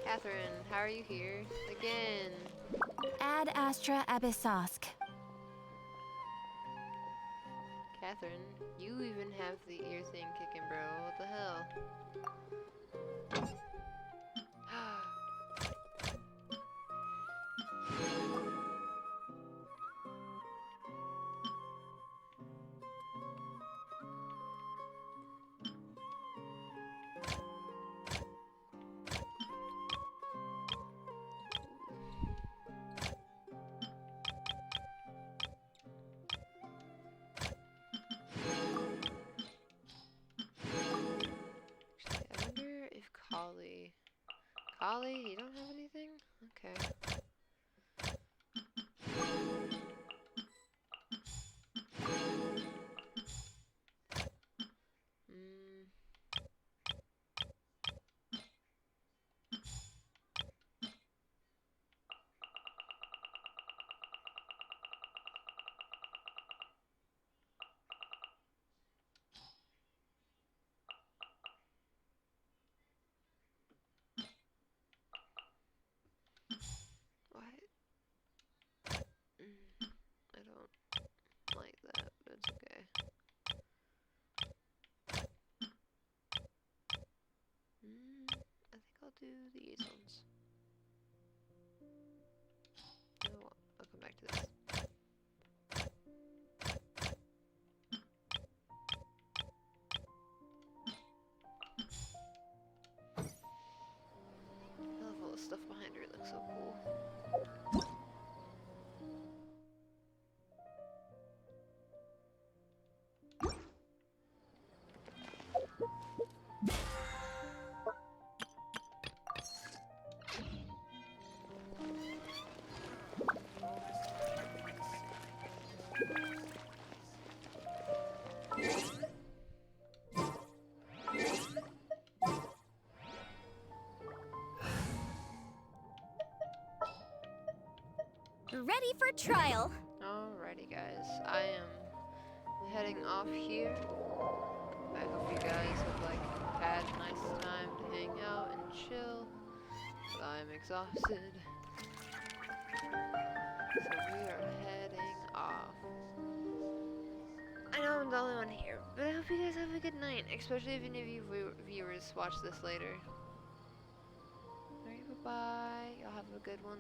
Catherine, how are you here? Again. Ad Astra Abyssosk. Catherine. You even have the ear thing kicking, bro. What the hell? I wonder if Kali, you don't have anything? Okay. Mm. What? I don't like that, but it's okay. I think I'll do these ones. No, I'll come back to this. I love all the stuff behind her, it looks so cool. Ready for trial. Alrighty guys, I am heading off here. I hope you guys have had a nice time to hang out and chill. But I'm exhausted. So we are heading off. I know I'm the only one here, but I hope you guys have a good night, especially if any of you viewers watch this later. Alright, bye-bye. Y'all have a good one.